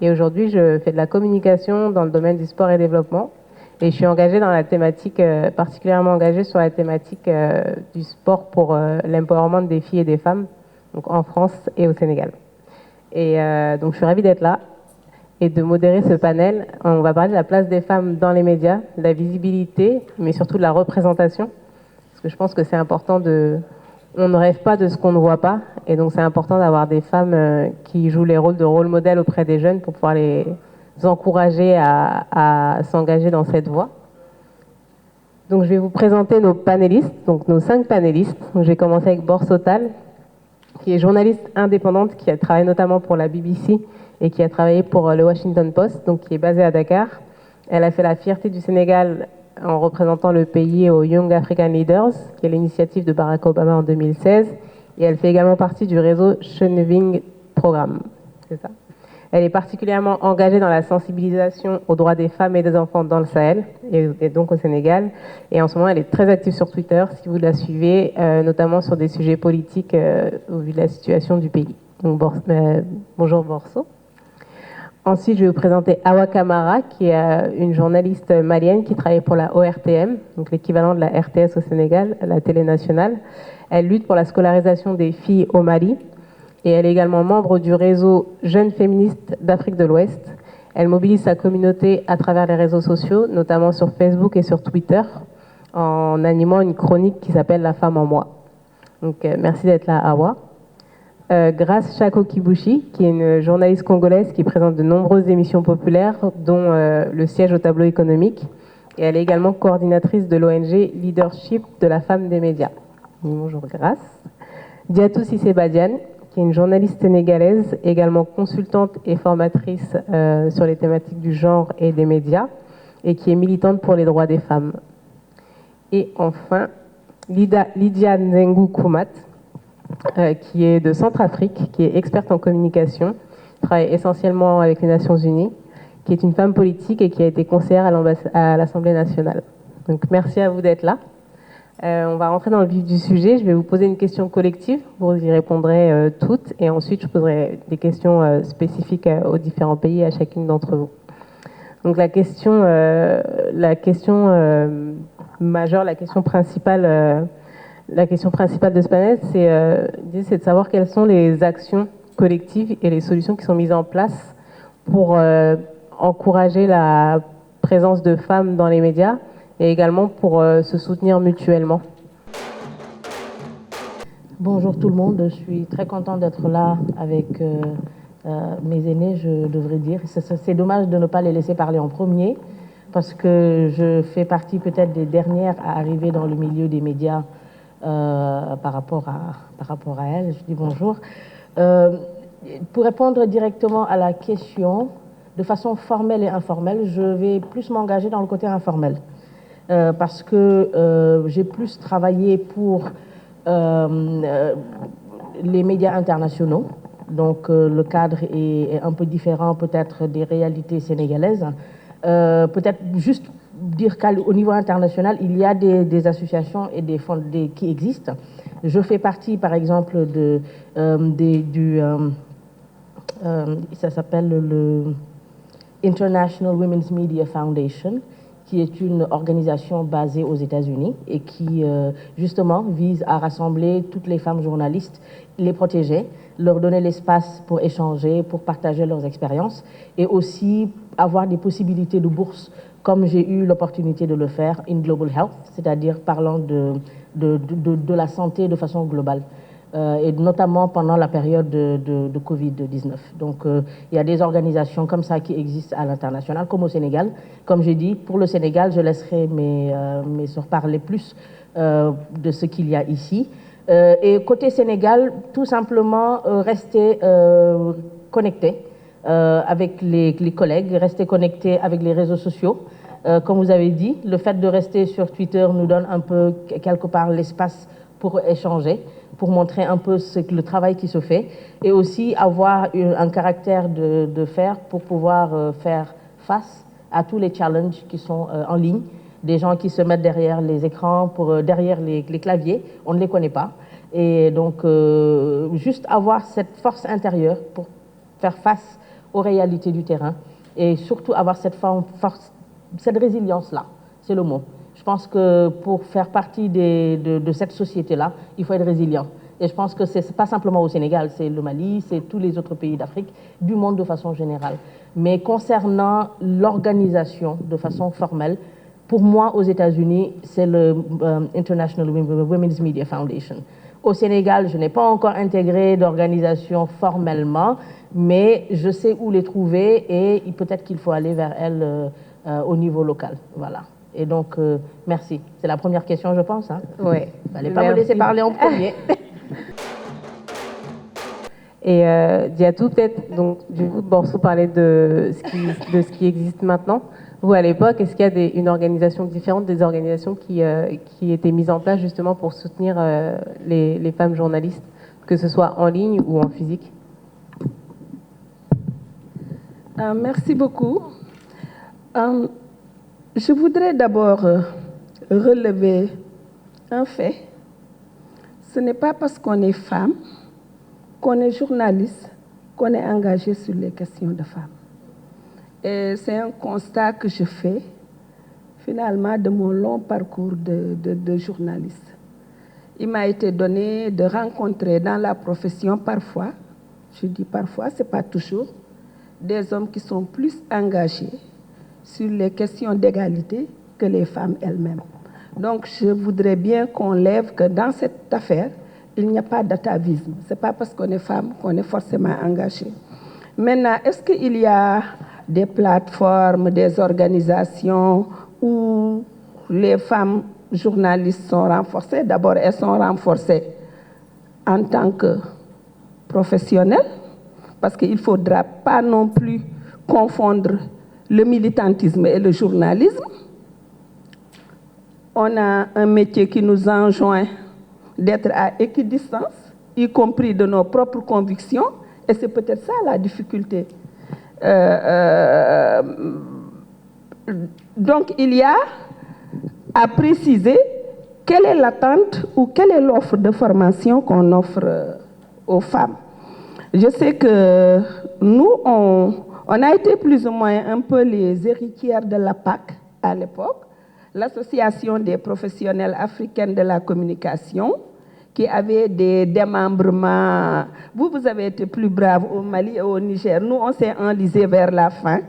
Et aujourd'hui, je fais de la communication dans le domaine du sport et développement. Et je suis engagée dans la thématique, particulièrement engagée sur la thématique du sport pour l'empowerment des filles et des femmes, donc en France et au Sénégal. Et donc je suis ravie d'être là et de modérer ce panel. On va parler de la place des femmes dans les médias, de la visibilité, mais surtout de la représentation. Parce que je pense que c'est important de... On ne rêve pas de ce qu'on ne voit pas. Et donc c'est important d'avoir des femmes qui jouent les rôles de rôle modèle auprès des jeunes pour pouvoir les encourager à s'engager dans cette voie. Donc je vais vous présenter nos panélistes, donc nos 5 panélistes. Donc, je vais commencer avec Borsotal, qui est journaliste indépendante, qui a travaillé notamment pour la BBC et qui a travaillé pour le Washington Post, donc qui est basée à Dakar. Elle a fait la fierté du Sénégal en représentant le pays au Young African Leaders, qui est l'initiative de Barack Obama en 2016. Et elle fait également partie du réseau Cheneving Programme. C'est ça. Elle est particulièrement engagée dans la sensibilisation aux droits des femmes et des enfants dans le Sahel et donc au Sénégal. Et en ce moment, elle est très active sur Twitter, si vous la suivez, notamment sur des sujets politiques au vu de la situation du pays. Donc, bonjour Borso. Ensuite, je vais vous présenter Awa Kamara, qui est une journaliste malienne qui travaille pour la ORTM, donc l'équivalent de la RTS au Sénégal, la télé nationale. Elle lutte pour la scolarisation des filles au Mali. Et elle est également membre du réseau Jeunes féministes d'Afrique de l'Ouest. Elle mobilise sa communauté à travers les réseaux sociaux, notamment sur Facebook et sur Twitter, en animant une chronique qui s'appelle La femme en moi. Donc merci d'être là, Awa. Grace Chako Kibushi, qui est une journaliste congolaise qui présente de nombreuses émissions populaires, dont le siège au tableau économique. Et elle est également coordinatrice de l'ONG Leadership de la femme des médias. Bonjour Grace. Diatou Sissé Badiane, qui est une journaliste sénégalaise, également consultante et formatrice sur les thématiques du genre et des médias, et qui est militante pour les droits des femmes. Et enfin, Lydia Nzengu Koumat, qui est de Centrafrique, qui est experte en communication, travaille essentiellement avec les Nations Unies, qui est une femme politique et qui a été conseillère à l'Assemblée nationale. Donc merci à vous d'être là. On va rentrer dans le vif du sujet. Je vais vous poser une question collective. Vous y répondrez toutes. Et ensuite, je poserai des questions spécifiques aux différents pays, à chacune d'entre vous. Donc la question majeure, la question principale de ce panel, c'est de savoir quelles sont les actions collectives et les solutions qui sont mises en place pour encourager la présence de femmes dans les médias et également pour se soutenir mutuellement. Bonjour tout le monde, je suis très contente d'être là avec mes aînés, je devrais dire. C'est dommage de ne pas les laisser parler en premier, parce que je fais partie peut-être des dernières à arriver dans le milieu des médias par rapport à elles. Je dis bonjour. Pour répondre directement à la question, de façon formelle et informelle, je vais plus m'engager dans le côté informel. Parce que j'ai plus travaillé pour les médias internationaux. Donc le cadre est un peu différent peut-être des réalités sénégalaises. Peut-être juste dire qu'au niveau international, il y a des associations et des fonds qui existent. Je fais partie par exemple ça s'appelle le International Women's Media Foundation, qui est une organisation basée aux États-Unis et qui, justement, vise à rassembler toutes les femmes journalistes, les protéger, leur donner l'espace pour échanger, pour partager leurs expériences et aussi avoir des possibilités de bourse, comme j'ai eu l'opportunité de le faire in Global Health, c'est-à-dire parlant de la santé de façon globale. Et notamment pendant la période de Covid-19. Donc, il y a des organisations comme ça qui existent à l'international, comme au Sénégal. Comme j'ai dit, pour le Sénégal, je laisserai mes sœurs parler plus de ce qu'il y a ici. Et côté Sénégal, tout simplement, rester connecté avec les collègues, rester connecté avec les réseaux sociaux. Comme vous avez dit, le fait de rester sur Twitter nous donne un peu, quelque part, l'espace pour échanger, pour montrer un peu le travail qui se fait et aussi avoir un caractère de fer pour pouvoir faire face à tous les challenges qui sont en ligne. Des gens qui se mettent derrière les écrans, derrière les claviers, on ne les connaît pas. Et donc, juste avoir cette force intérieure pour faire face aux réalités du terrain et surtout avoir cette résilience-là, c'est le mot. Je pense que pour faire partie de cette société-là, il faut être résilient. Et je pense que ce n'est pas simplement au Sénégal, c'est le Mali, c'est tous les autres pays d'Afrique, du monde de façon générale. Mais concernant l'organisation de façon formelle, pour moi, aux États-Unis, c'est le International Women's Media Foundation. Au Sénégal, je n'ai pas encore intégré d'organisation formellement, mais je sais où les trouver et peut-être qu'il faut aller vers elles au niveau local. Voilà. Et donc, merci. C'est la première question, je pense. Hein? Oui. Il ne fallait pas me laisser parler en premier. Et Diatou, peut-être, donc, du coup, Borso parlait de ce qui existe maintenant. Vous, à l'époque, est-ce qu'il y a une organisation différente des organisations qui étaient mises en place justement pour soutenir les femmes journalistes, que ce soit en ligne ou en physique? Merci beaucoup. Je voudrais d'abord relever un fait. Ce n'est pas parce qu'on est femme, qu'on est journaliste, qu'on est engagé sur les questions de femmes. Et c'est un constat que je fais, finalement, de mon long parcours de journaliste. Il m'a été donné de rencontrer dans la profession parfois, je dis parfois, ce n'est pas toujours, des hommes qui sont plus engagés sur les questions d'égalité que les femmes elles-mêmes. Donc, je voudrais bien qu'on lève que dans cette affaire, il n'y a pas d'atavisme. Ce n'est pas parce qu'on est femme qu'on est forcément engagé. Maintenant, est-ce qu'il y a des plateformes, des organisations où les femmes journalistes sont renforcées? D'abord, elles sont renforcées en tant que professionnelles, parce qu'il ne faudra pas non plus confondre le militantisme et le journalisme. On a un métier qui nous enjoint d'être à équidistance, y compris de nos propres convictions, et c'est peut-être ça la difficulté. Donc il y a à préciser quelle est l'attente ou quelle est l'offre de formation qu'on offre aux femmes. Je sais que nous, on a été plus ou moins un peu les héritières de l'APAC à l'époque, l'Association des professionnels africaines de la communication, qui avait des démembrements. Vous avez été plus braves au Mali et au Niger. Nous, on s'est enlisés vers la fin.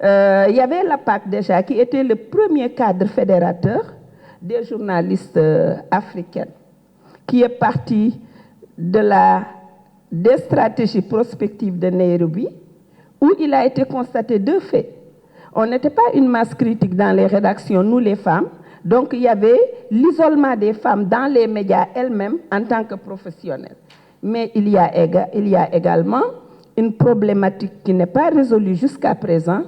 Il y avait l'APAC déjà, qui était le premier cadre fédérateur des journalistes africaines, qui est parti des stratégies prospectives de Nairobi, où il a été constaté deux faits. On n'était pas une masse critique dans les rédactions, nous les femmes. Donc il y avait l'isolement des femmes dans les médias elles-mêmes en tant que professionnelles. Mais il y a également une problématique qui n'est pas résolue jusqu'à présent,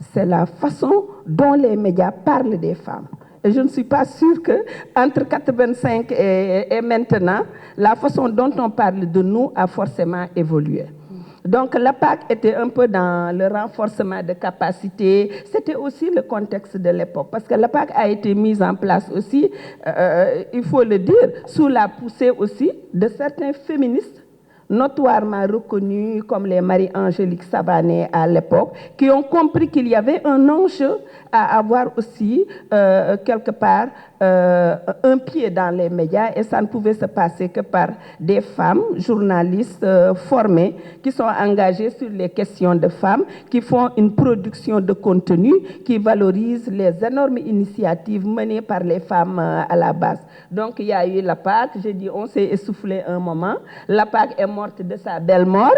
c'est la façon dont les médias parlent des femmes. Et je ne suis pas sûre qu'entre 1985 et maintenant, la façon dont on parle de nous a forcément évolué. Donc l'APAC était un peu dans le renforcement de capacités. C'était aussi le contexte de l'époque, parce que l'APAC a été mise en place aussi, il faut le dire, sous la poussée aussi de certains féministes notoirement reconnus comme les Marie-Angélique Savané à l'époque, qui ont compris qu'il y avait un enjeu à avoir aussi, quelque part, un pied dans les médias, et ça ne pouvait se passer que par des femmes journalistes formées qui sont engagées sur les questions de femmes, qui font une production de contenu, qui valorise les énormes initiatives menées par les femmes à la base. Donc il y a eu l'APAC, j'ai dit on s'est essoufflé un moment, l'APAC est morte de sa belle mort,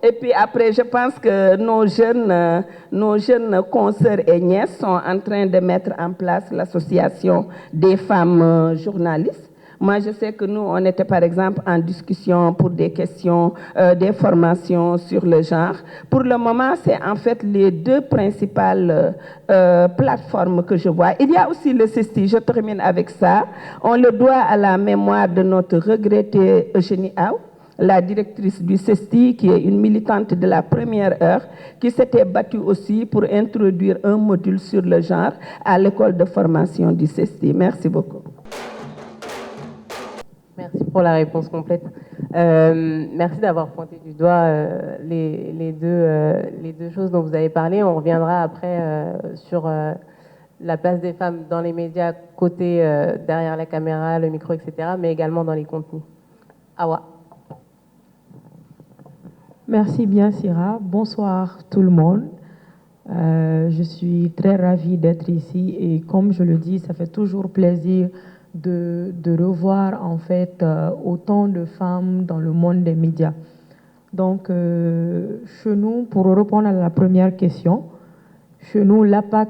et puis après je pense que nos jeunes consoeurs et nièces sont en train de mettre en place l'association des femmes journalistes. Moi, je sais que nous, on était par exemple en discussion pour des questions, des formations sur le genre. Pour le moment, c'est en fait les deux principales plateformes que je vois. Il y a aussi le CESTI, je termine avec ça. On le doit à la mémoire de notre regrettée Eugénie Aou, la directrice du CESTI, qui est une militante de la première heure, qui s'était battue aussi pour introduire un module sur le genre à l'école de formation du CESTI. Merci beaucoup. Merci pour la réponse complète. Merci d'avoir pointé du doigt les deux choses dont vous avez parlé. On reviendra après sur la place des femmes dans les médias, côté derrière la caméra, le micro, etc., mais également dans les contenus. Awa. Merci bien, Sira. Bonsoir tout le monde. Je suis très ravie d'être ici et comme je le dis, ça fait toujours plaisir de revoir en fait autant de femmes dans le monde des médias. Donc, chez nous, pour répondre à la première question, chez nous, l'APAC,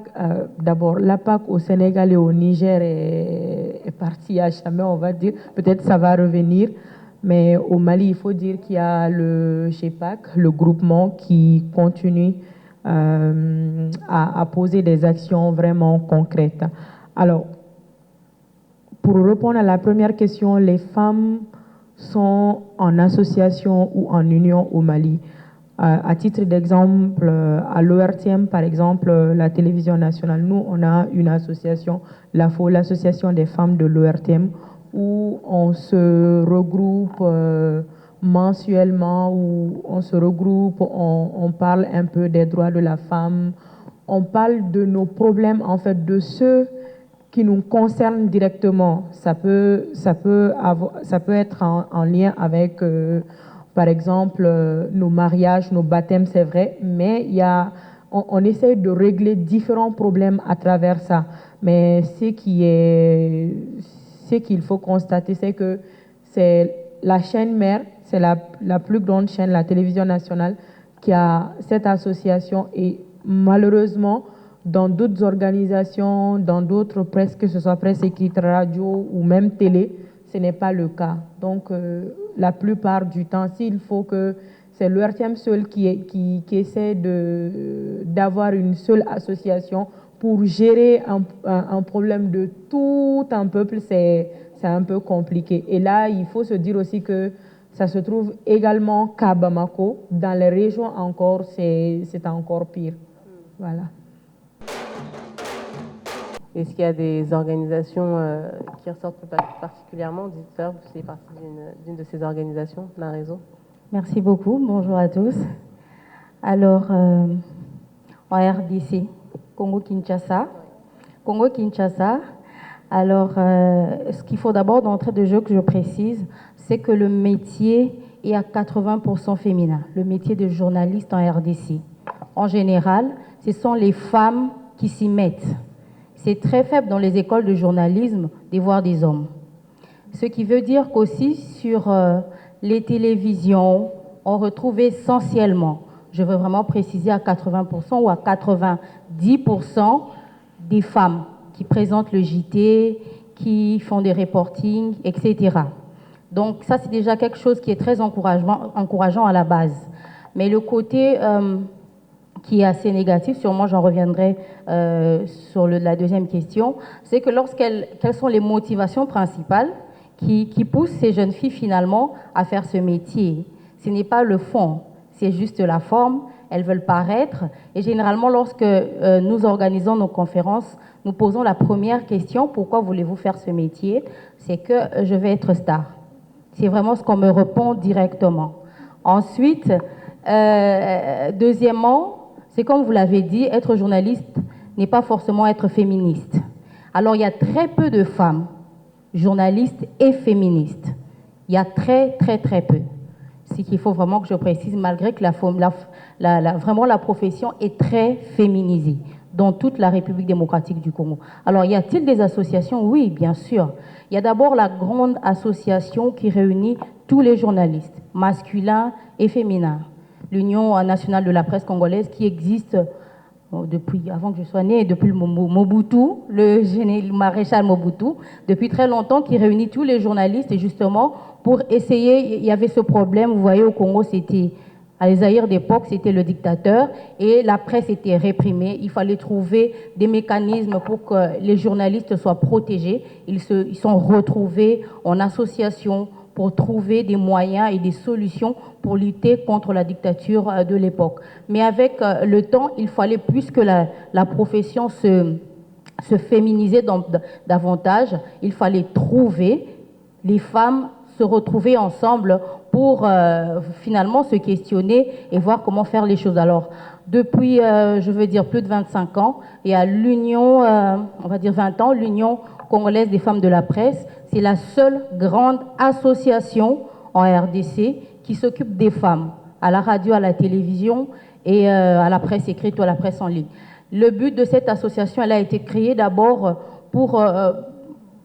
d'abord, l'APAC au Sénégal et au Niger est partie à jamais, on va dire. Peut-être ça va revenir. Mais au Mali, il faut dire qu'il y a le GEPAC, le groupement qui continue à poser des actions vraiment concrètes. Alors, pour répondre à la première question, les femmes sont en association ou en union au Mali. À titre d'exemple, à l'ORTM, par exemple, la télévision nationale, nous, on a une association, l'AFO, l'association des femmes de l'ORTM, où on se regroupe mensuellement, où on se regroupe, on parle un peu des droits de la femme, on parle de nos problèmes, en fait, de ceux qui nous concernent directement. Ça peut être en lien avec, par exemple, nos mariages, nos baptêmes, c'est vrai, mais on essaie de régler différents problèmes à travers ça. Mais ce qu'il faut constater, c'est que c'est la chaîne mère, c'est la plus grande chaîne, la télévision nationale, qui a cette association et malheureusement, dans d'autres organisations, dans d'autres presses, que ce soit presse écrite, radio ou même télé, ce n'est pas le cas. Donc, la plupart du temps, s'il faut que c'est l'ORTM seul qui essaie d'avoir une seule association pour gérer un problème de tout un peuple, c'est un peu compliqué. Et là, il faut se dire aussi que ça se trouve également qu'à Bamako. Dans les régions encore, c'est encore pire. Voilà. Est-ce qu'il y a des organisations qui ressortent particulièrement? Dites-leur, vous faites partie d'une de ces organisations, d'un réseau. Merci beaucoup. Bonjour à tous. Alors, en RDC, Congo-Kinshasa. Alors, ce qu'il faut d'abord d'entrée de jeu que je précise, c'est que le métier est à 80% féminin, le métier de journaliste en RDC. En général, ce sont les femmes qui s'y mettent. C'est très faible dans les écoles de journalisme d'y voir des hommes. Ce qui veut dire qu'aussi sur les télévisions, on retrouve essentiellement, je veux vraiment préciser à 80% ou à 90% des femmes qui présentent le JT, qui font des reportings, etc. Donc ça, c'est déjà quelque chose qui est très encourageant à la base. Mais le côté qui est assez négatif, sûrement j'en reviendrai sur la deuxième question, c'est que quelles sont les motivations principales qui poussent ces jeunes filles finalement à faire ce métier? Ce n'est pas le fond, c'est juste la forme, elles veulent paraître. Et généralement, lorsque nous organisons nos conférences, nous posons la première question, pourquoi voulez-vous faire ce métier? C'est que je vais être star. C'est vraiment ce qu'on me répond directement. Ensuite, deuxièmement, c'est comme vous l'avez dit, être journaliste n'est pas forcément être féministe. Alors, il y a très peu de femmes journalistes et féministes. Il y a très, très, très peu. C'est qu'il faut vraiment que je précise, malgré que vraiment la profession est très féminisée dans toute la République démocratique du Congo. Alors, y a-t-il des associations? Oui, bien sûr. Il y a d'abord la grande association qui réunit tous les journalistes, masculins et féminins. L'Union nationale de la presse congolaise qui existe depuis, avant que je sois née, depuis Mobutu, le maréchal Mobutu, depuis très longtemps, qui réunit tous les journalistes et justement pour essayer, il y avait ce problème, vous voyez au Congo, c'était, à les Zaïre d'époque, c'était le dictateur et la presse était réprimée. Il fallait trouver des mécanismes pour que les journalistes soient protégés. Ils sont retrouvés en association pour trouver des moyens et des solutions pour lutter contre la dictature de l'époque. Mais avec le temps, il fallait plus que la profession se féminisait davantage, il fallait trouver les femmes se retrouver ensemble pour finalement se questionner et voir comment faire les choses. Alors, depuis, je veux dire, plus de 25 ans, il y a l'Union, on va dire 20 ans, l'Union congolaise des femmes de la presse. C'est la seule grande association en RDC qui s'occupe des femmes, à la radio, à la télévision et à la presse écrite ou à la presse en ligne. Le but de cette association, elle a été créée d'abord pour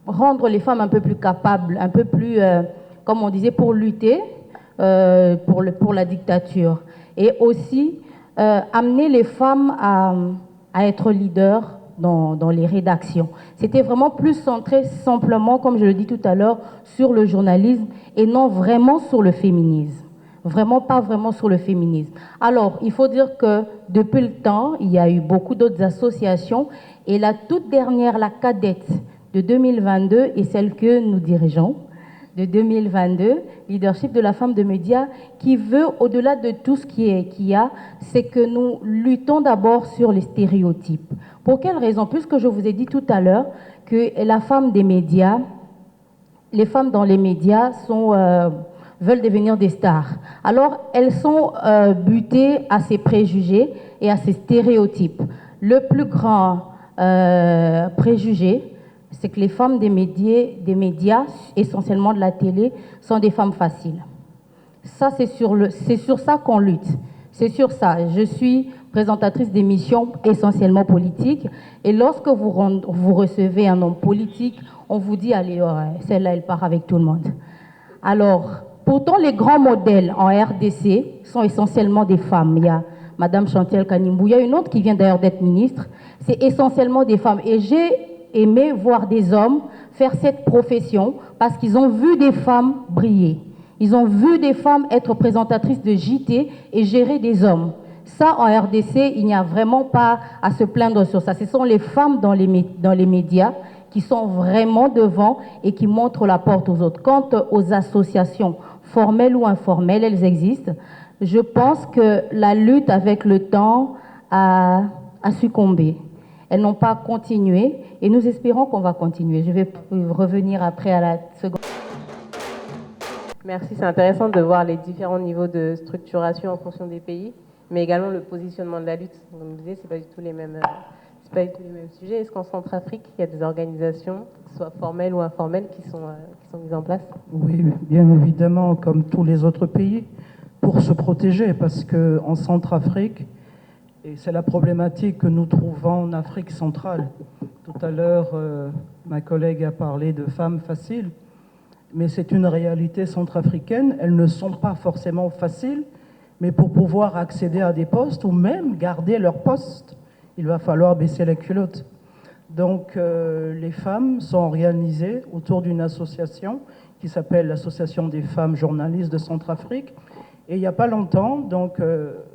rendre les femmes un peu plus capables, un peu plus, comme on disait, pour lutter pour la dictature. Et aussi amener les femmes à être leaders dans les rédactions. C'était vraiment plus centré simplement, comme je le dis tout à l'heure, sur le journalisme et non vraiment sur le féminisme. Vraiment pas vraiment sur le féminisme. Alors, il faut dire que depuis le temps, il y a eu beaucoup d'autres associations et la toute dernière, la cadette de 2022 est celle que nous dirigeons, de 2022, leadership de la femme de médias, qui veut, au-delà de tout ce qu'il y a, c'est que nous luttons d'abord sur les stéréotypes. Pour quelle raison? Puisque je vous ai dit tout à l'heure que la femme des médias, les femmes dans les médias veulent devenir des stars. Alors, elles sont butées à ces préjugés et à ces stéréotypes. Le plus grand préjugé, c'est que les femmes des médias, essentiellement de la télé, sont des femmes faciles. Ça, c'est sur ça qu'on lutte. C'est sur ça. Je suis présentatrice d'émissions essentiellement politiques. Et lorsque vous recevez un homme politique, on vous dit, allez, celle-là, elle part avec tout le monde. Alors, pourtant, les grands modèles en RDC sont essentiellement des femmes. Il y a Madame Chantal Kanimbu, il y a une autre qui vient d'ailleurs d'être ministre. C'est essentiellement des femmes. Et j'ai aimé voir des hommes faire cette profession parce qu'ils ont vu des femmes briller. Ils ont vu des femmes être présentatrices de JT et gérer des hommes. Ça, en RDC, il n'y a vraiment pas à se plaindre sur ça. Ce sont les femmes dans les médias qui sont vraiment devant et qui montrent la porte aux autres. Quant aux associations formelles ou informelles, elles existent. Je pense que la lutte avec le temps a succombé. Elles n'ont pas continué et nous espérons qu'on va continuer. Je vais revenir après à la seconde. Merci, c'est intéressant de voir les différents niveaux de structuration en fonction des pays, mais également le positionnement de la lutte. Comme vous disiez, c'est pas du tout les mêmes sujets. Est-ce qu'en Centrafrique, il y a des organisations, soit formelles ou informelles, qui sont mises en place? Oui, bien évidemment, comme tous les autres pays, pour se protéger, parce qu'en Centrafrique, et c'est la problématique que nous trouvons en Afrique centrale. Tout à l'heure, ma collègue a parlé de femmes faciles, mais c'est une réalité centrafricaine. Elles ne sont pas forcément faciles, mais pour pouvoir accéder à des postes ou même garder leur poste, il va falloir baisser la culotte. Donc, les femmes sont organisées autour d'une association qui s'appelle l'Association des femmes journalistes de Centrafrique. Et il n'y a pas longtemps, donc,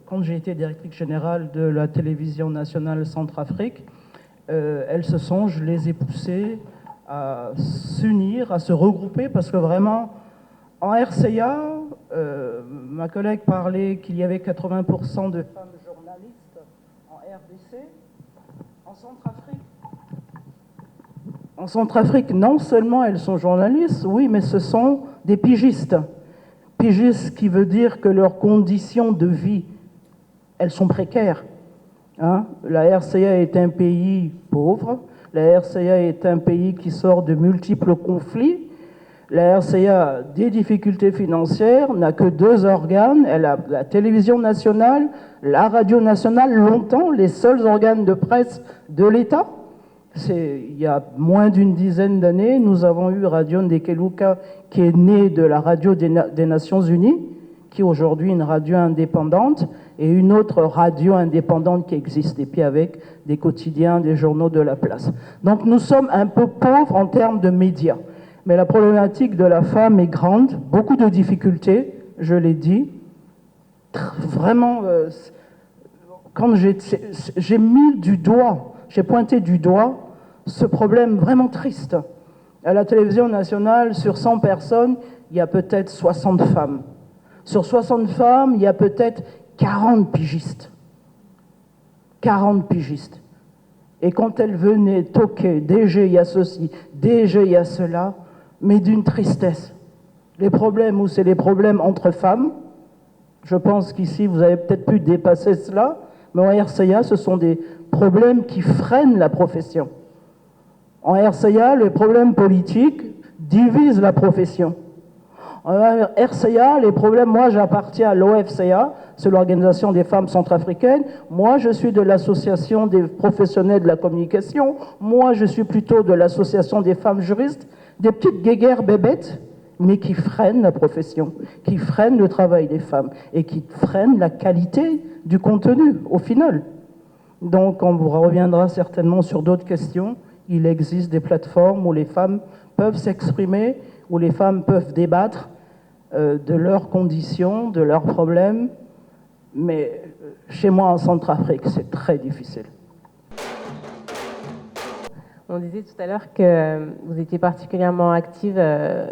quand j'ai été directrice générale de la télévision nationale Centrafrique, elles je les ai poussées à s'unir, à se regrouper, parce que vraiment, en RCA, ma collègue parlait qu'il y avait 80% de femmes journalistes en RDC. En Centrafrique, non seulement elles sont journalistes, oui, mais ce sont des pigistes. Pigistes qui veut dire que leurs conditions de vie, elles sont précaires. Hein? La RCA est un pays pauvre, la RCA est un pays qui sort de multiples conflits, la RCA a des difficultés financières, n'a que 2 organes, elle a la télévision nationale, la radio nationale, longtemps les seuls organes de presse de l'État. Il y a moins d'une dizaine d'années, nous avons eu Radio Ndekeluka, qui est née de la radio des Nations Unies, qui est aujourd'hui une radio indépendante, et une autre radio indépendante qui existe, et puis avec des quotidiens, des journaux de la place. Donc nous sommes un peu pauvres en termes de médias. Mais la problématique de la femme est grande, beaucoup de difficultés, je l'ai dit. Vraiment, quand j'ai mis du doigt, j'ai pointé du doigt ce problème vraiment triste. À la télévision nationale, sur 100 personnes, il y a peut-être 60 femmes. Sur 60 femmes, il y a peut-être 40 pigistes. 40 pigistes. Et quand elles venaient toquer, DG, il y a ceci, DG, il y a cela, mais d'une tristesse. Les problèmes où c'est les problèmes entre femmes, je pense qu'ici vous avez peut-être pu dépasser cela, mais en RCA, ce sont des problèmes qui freinent la profession. En RCA, les problèmes politiques divisent la profession. En RCA, les problèmes, moi j'appartiens à l'OFCA, c'est l'Organisation des femmes centrafricaines. Moi je suis de l'Association des professionnels de la communication. Moi je suis plutôt de l'Association des femmes juristes. Des petites guéguerres bébêtes, mais qui freinent la profession, qui freinent le travail des femmes et qui freinent la qualité du contenu au final. Donc on vous reviendra certainement sur d'autres questions. Il existe des plateformes où les femmes peuvent s'exprimer, où les femmes peuvent débattre de leurs conditions, de leurs problèmes. Mais chez moi en Centrafrique, c'est très difficile. On disait tout à l'heure que vous étiez particulièrement active,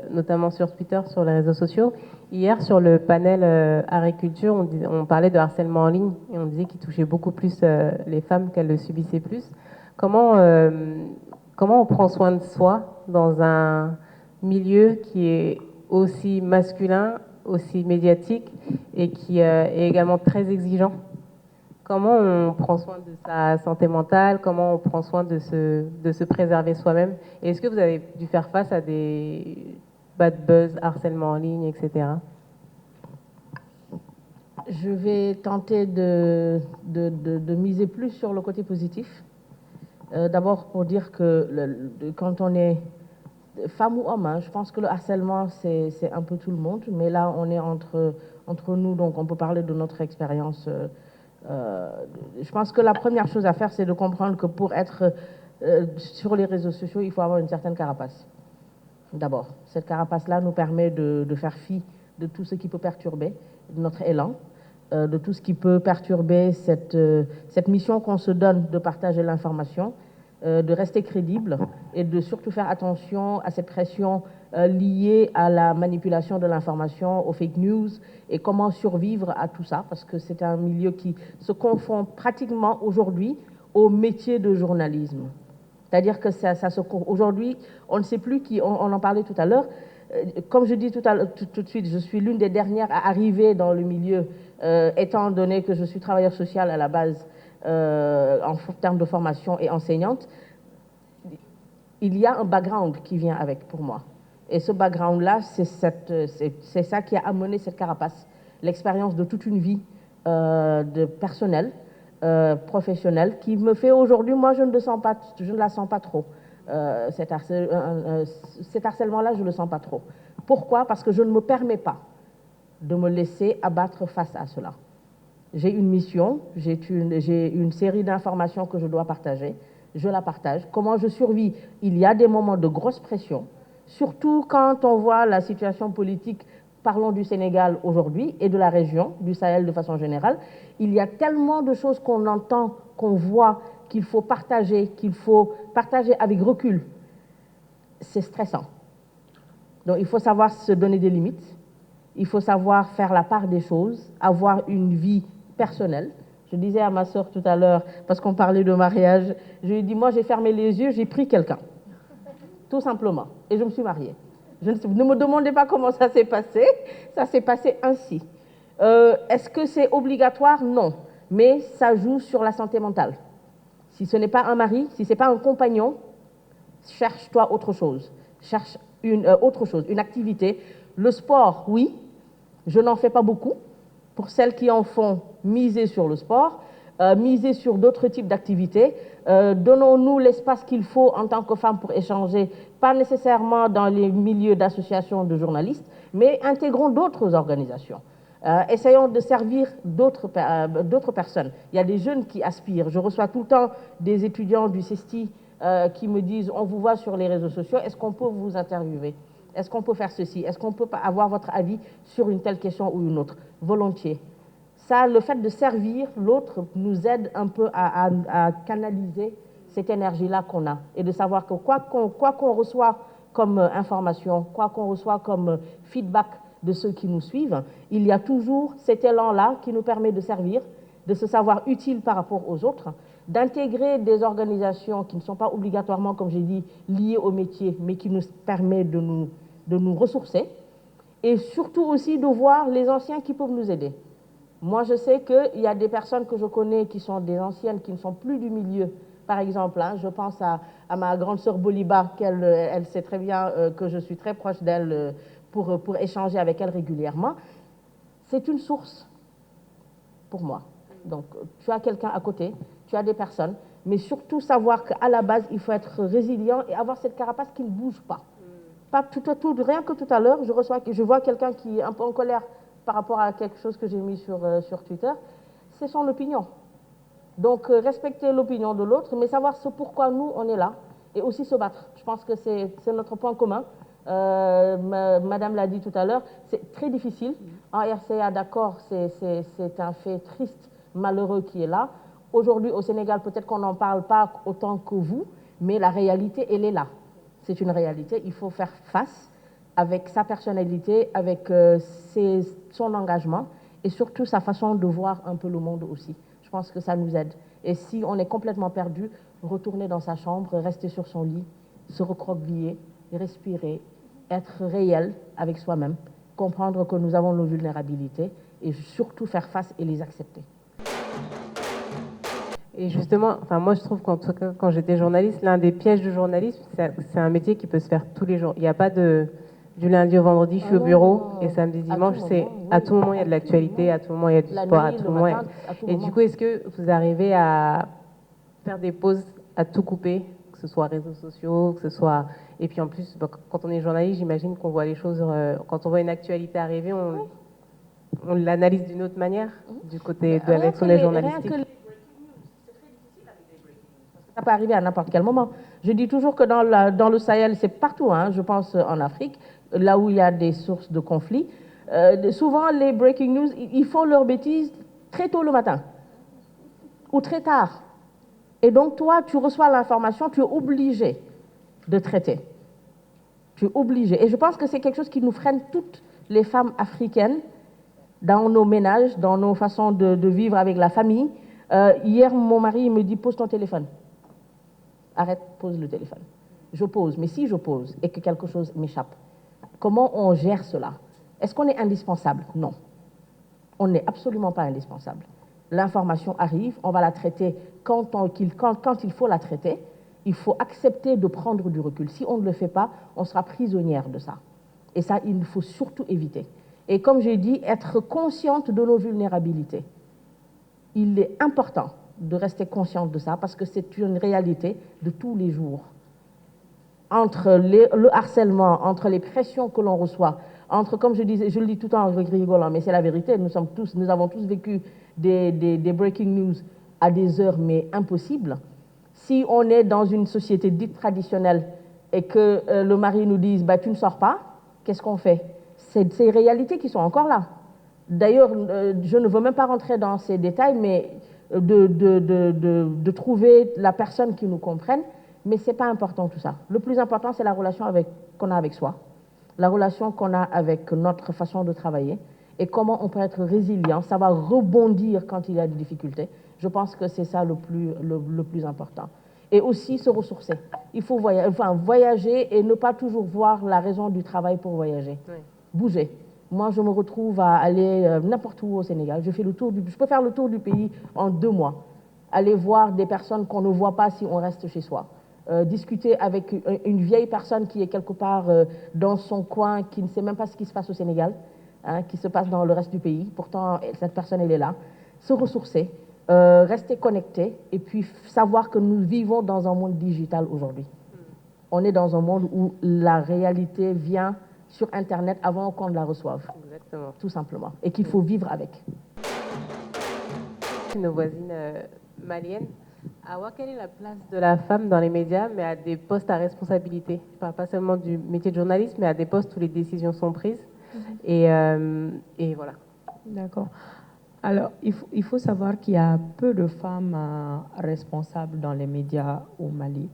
notamment sur Twitter, sur les réseaux sociaux. Hier, sur le panel agriculture, on parlait de harcèlement en ligne et on disait qu'il touchait beaucoup plus les femmes qu'elles le subissaient plus. Comment on prend soin de soi dans un milieu qui est aussi masculin, aussi médiatique et qui est également très exigeant? Comment on prend soin de sa santé mentale? Comment on prend soin de se préserver soi-même? Et est-ce que vous avez dû faire face à des bad buzz, harcèlement en ligne, etc.? Je vais tenter de miser plus sur le côté positif. D'abord pour dire que quand on est femme ou homme, je pense que le harcèlement, c'est un peu tout le monde. Mais là, on est entre nous, donc on peut parler de notre expérience. Je pense que la première chose à faire, c'est de comprendre que pour être sur les réseaux sociaux, il faut avoir une certaine carapace. D'abord, cette carapace-là nous permet de faire fi de tout ce qui peut perturber notre élan, de tout ce qui peut perturber cette mission qu'on se donne de partager l'information, de rester crédible et de surtout faire attention à cette pression liée à la manipulation de l'information, aux fake news et comment survivre à tout ça, parce que c'est un milieu qui se confond pratiquement aujourd'hui au métier de journalisme. C'est-à-dire que aujourd'hui, on ne sait plus qui, on en parlait tout à l'heure, comme je dis tout de suite, je suis l'une des dernières à arriver dans le milieu, étant donné que je suis travailleur social à la base en termes de formation et enseignante. Il y a un background qui vient avec pour moi. Et ce background-là, c'est ça qui a amené cette carapace, l'expérience de toute une vie de personnel, professionnel, qui me fait aujourd'hui, moi je ne la sens pas trop. Cet harcèlement-là, je ne le sens pas trop. Pourquoi? Parce que je ne me permets pas de me laisser abattre face à cela. J'ai une mission, j'ai une série d'informations que je dois partager, je la partage. Comment je survis? Il y a des moments de grosse pression, surtout quand on voit la situation politique, parlons du Sénégal aujourd'hui et de la région, du Sahel de façon générale. Il y a tellement de choses qu'on entend, qu'on voit, qu'il faut partager avec recul. C'est stressant. Donc il faut savoir se donner des limites, il faut savoir faire la part des choses, avoir une vie personnelle. Je disais à ma sœur tout à l'heure, parce qu'on parlait de mariage, je lui ai dit, moi j'ai fermé les yeux, j'ai pris quelqu'un, tout simplement, et je me suis mariée. Ne me demandez pas comment ça s'est passé ainsi. Est-ce que c'est obligatoire? Non, mais ça joue sur la santé mentale. Si ce n'est pas un mari, si ce n'est pas un compagnon, cherche-toi autre chose. Cherche autre chose, une activité. Le sport, oui, je n'en fais pas beaucoup. Pour celles qui en font, misez sur le sport, misez sur d'autres types d'activités. Donnons-nous l'espace qu'il faut en tant que femmes pour échanger, pas nécessairement dans les milieux d'associations de journalistes, mais intégrons d'autres organisations. Essayons de servir d'autres personnes. Il y a des jeunes qui aspirent. Je reçois tout le temps des étudiants du CESTI qui me disent, on vous voit sur les réseaux sociaux, est-ce qu'on peut vous interviewer? Est-ce qu'on peut faire ceci? Est-ce qu'on peut avoir votre avis sur une telle question ou une autre? Volontiers. Ça, le fait de servir l'autre nous aide un peu à canaliser cette énergie-là qu'on a et de savoir que quoi qu'on reçoit comme information, quoi qu'on reçoit comme feedback de ceux qui nous suivent, il y a toujours cet élan-là qui nous permet de servir, de se savoir utile par rapport aux autres, d'intégrer des organisations qui ne sont pas obligatoirement, comme j'ai dit, liées au métier, mais qui nous permettent de nous ressourcer et surtout aussi de voir les anciens qui peuvent nous aider. Moi, je sais qu'il y a des personnes que je connais qui sont des anciennes, qui ne sont plus du milieu. Par exemple, je pense à ma grande sœur Boliba, elle sait très bien que je suis très proche d'elle pour échanger avec elle régulièrement. C'est une source pour moi. Donc, tu as quelqu'un à côté, tu as des personnes, mais surtout savoir qu'à la base, il faut être résilient et avoir cette carapace qui ne bouge pas. Rien que tout à l'heure, je vois quelqu'un qui est un peu en colère par rapport à quelque chose que j'ai mis sur Twitter. C'est son opinion. Donc, respecter l'opinion de l'autre, mais savoir ce pourquoi nous, on est là, et aussi se battre. Je pense que c'est notre point commun. Madame l'a dit tout à l'heure, c'est très difficile. En RCA, d'accord, c'est un fait triste, malheureux qui est là. Aujourd'hui, au Sénégal, peut-être qu'on n'en parle pas autant que vous, mais la réalité, elle est là. C'est une réalité. Il faut faire face avec sa personnalité, avec son engagement, et surtout sa façon de voir un peu le monde aussi. Je pense que ça nous aide. Et si on est complètement perdu, retourner dans sa chambre, rester sur son lit, se recroqueviller, respirer, être réel avec soi-même, comprendre que nous avons nos vulnérabilités et surtout faire face et les accepter. Et justement, moi je trouve qu'en tout cas, quand j'étais journaliste, l'un des pièges du journalisme, c'est un métier qui peut se faire tous les jours. Il n'y a pas du lundi au vendredi, je suis au bureau, et samedi, dimanche, à tout moment il y a de l'actualité, à tout moment il y a du sport, à tout moment. Et du coup, est-ce que vous arrivez à faire des pauses, à tout couper, que ce soit réseaux sociaux, que ce soit... Et puis en plus, quand on est journaliste, j'imagine qu'on voit les choses, quand on voit une actualité arriver, on l'analyse d'une autre manière, du côté de la journalistique. Ça peut arriver à n'importe quel moment. Je dis toujours que dans le Sahel, c'est partout, je pense en Afrique, là où il y a des sources de conflits. Souvent, les breaking news, ils font leurs bêtises très tôt le matin ou très tard. Et donc, toi, tu reçois l'information, tu es obligé de traiter. Tu es obligé. Et je pense que c'est quelque chose qui nous freine toutes les femmes africaines dans nos ménages, dans nos façons de vivre avec la famille. Hier, mon mari me dit, pose ton téléphone. Arrête, pose le téléphone. Je pose, mais si je pose et que quelque chose m'échappe, comment on gère cela? Est-ce qu'on est indispensable? Non. On n'est absolument pas indispensable. L'information arrive, on va la traiter quand il faut la traiter. Il faut accepter de prendre du recul. Si on ne le fait pas, on sera prisonnière de ça. Et ça, il faut surtout éviter. Et comme j'ai dit, être consciente de nos vulnérabilités. Il est important de rester consciente de ça parce que c'est une réalité de tous les jours. Entre le harcèlement, entre les pressions que l'on reçoit, comme je disais, je le dis tout le temps en rigolant, mais c'est la vérité, nous avons tous vécu des breaking news à des heures mais impossibles. Si on est dans une société dite traditionnelle et que le mari nous dise « tu ne sors pas », qu'est-ce qu'on fait? C'est ces réalités qui sont encore là. D'ailleurs, je ne veux même pas rentrer dans ces détails, mais de trouver la personne qui nous comprenne, mais ce n'est pas important tout ça. Le plus important, c'est la relation qu'on a avec soi, la relation qu'on a avec notre façon de travailler et comment on peut être résilient, savoir rebondir quand il y a des difficultés. Je pense que c'est ça le plus important. Et aussi se ressourcer. Il faut voyager et ne pas toujours voir la raison du travail pour voyager. Oui. Bouger. Moi, je me retrouve à aller n'importe où au Sénégal. Je peux faire le tour du pays en 2 mois. Aller voir des personnes qu'on ne voit pas si on reste chez soi. Discuter avec une vieille personne qui est quelque part dans son coin, qui ne sait même pas ce qui se passe au Sénégal, qui se passe dans le reste du pays. Pourtant, cette personne, elle est là. Se ressourcer, rester connecté et puis savoir que nous vivons dans un monde digital aujourd'hui. On est dans un monde où la réalité vient sur Internet avant qu'on la reçoive. Exactement. Tout simplement. Et qu'il faut vivre avec. Nos voisines maliennes. Awa, quelle est la place de la femme dans les médias, mais à des postes à responsabilité? Je parle pas seulement du métier de journaliste, mais à des postes où les décisions sont prises. Et voilà. D'accord. Alors, il faut savoir qu'il y a peu de femmes responsables dans les médias au Mali,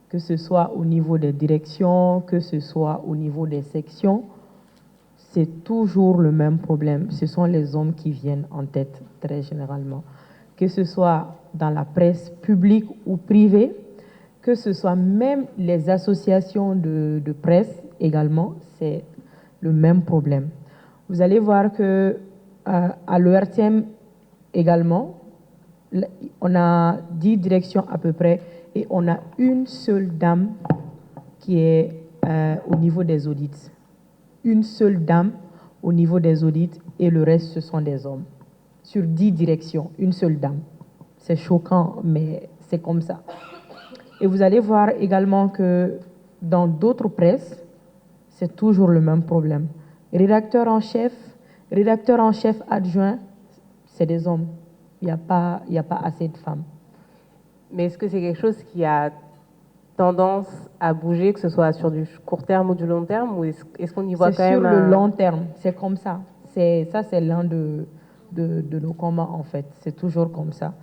que ce soit au niveau des directions, que ce soit au niveau des sections. C'est toujours le même problème. Ce sont les hommes qui viennent en tête, très généralement. Que ce soit dans la presse publique ou privée, que ce soit même les associations de presse également, le même problème. Vous allez voir que à l'ERTM également, on a 10 directions à peu près et on a une seule dame qui est au niveau des audits. Une seule dame au niveau des audits et le reste, ce sont des hommes. Sur 10 directions, une seule dame. C'est choquant, mais c'est comme ça. Et vous allez voir également que dans d'autres presses, c'est toujours le même problème. Rédacteur en chef adjoint, c'est des hommes. Il n'y a pas assez de femmes. Mais est-ce que c'est quelque chose qui a tendance à bouger, que ce soit sur du court terme ou du long terme, ou est-ce qu'on y voit quand même... C'est sur le long terme, c'est comme ça. Ça, c'est l'un de nos combats, en fait. C'est toujours comme ça.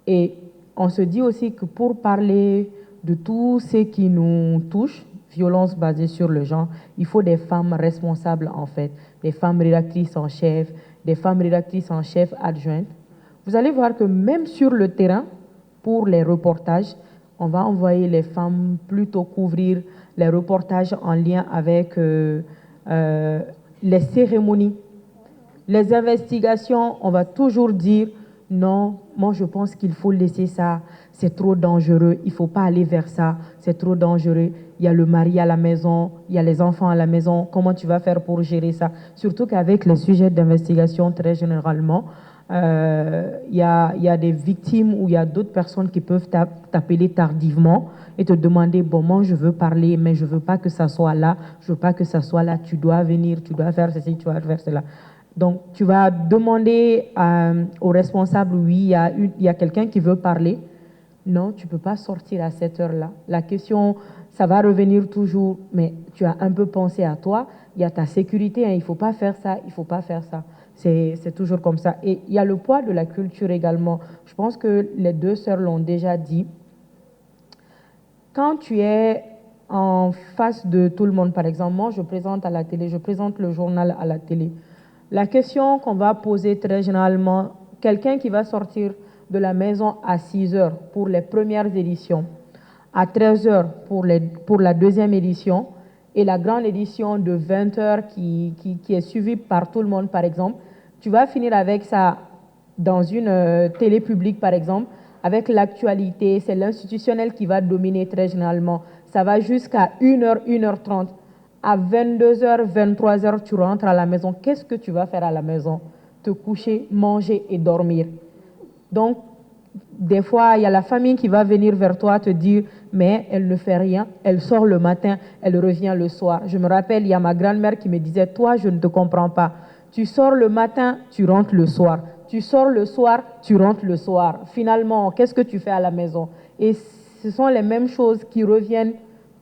Et on se dit aussi que pour parler de tout ce qui nous touche, violence basée sur le genre, il faut des femmes responsables, en fait. Des femmes rédactrices en chef, des femmes rédactrices en chef adjointes. Vous allez voir que même sur le terrain, pour les reportages, on va envoyer les femmes plutôt couvrir les reportages en lien avec les cérémonies. Les investigations, on va toujours dire non, moi je pense qu'il faut laisser ça, c'est trop dangereux, il ne faut pas aller vers ça, c'est trop dangereux. Il y a le mari à la maison, il y a les enfants à la maison, comment tu vas faire pour gérer ça? Surtout qu'avec les sujets d'investigation, très généralement, il y a des victimes ou il y a d'autres personnes qui peuvent t'appeler tardivement et te demander, bon, moi je veux parler, mais je ne veux pas que ça soit là, je ne veux pas que ça soit là, tu dois venir, tu dois faire ceci, tu dois faire cela. Donc, tu vas demander au responsable, oui, il y a quelqu'un qui veut parler. Non, tu ne peux pas sortir à cette heure-là. La question, ça va revenir toujours, mais tu as un peu pensé à toi, il y a ta sécurité, hein, il ne faut pas faire ça, il ne faut pas faire ça. C'est toujours comme ça. Et il y a le poids de la culture également. Je pense que les deux sœurs l'ont déjà dit. Quand tu es en face de tout le monde, par exemple, moi, je présente à la télé, je présente le journal à la télé. La question qu'on va poser très généralement, quelqu'un qui va sortir de la maison à 6 heures pour les premières éditions, à 13 heures pour la deuxième édition, et la grande édition de 20 heures qui est suivie par tout le monde, par exemple, tu vas finir avec ça dans une télé publique, par exemple, avec l'actualité, c'est l'institutionnel qui va dominer très généralement. Ça va jusqu'à 1h, 1h30. À 22h, 23h, tu rentres à la maison. Qu'est-ce que tu vas faire à la maison? Te coucher, manger et dormir. Donc, des fois, il y a la famille qui va venir vers toi te dire, mais elle ne fait rien, elle sort le matin, elle revient le soir. Je me rappelle, il y a ma grand-mère qui me disait, toi, je ne te comprends pas. Tu sors le matin, tu rentres le soir. Tu sors le soir, tu rentres le soir. Finalement, qu'est-ce que tu fais à la maison? Et ce sont les mêmes choses qui reviennent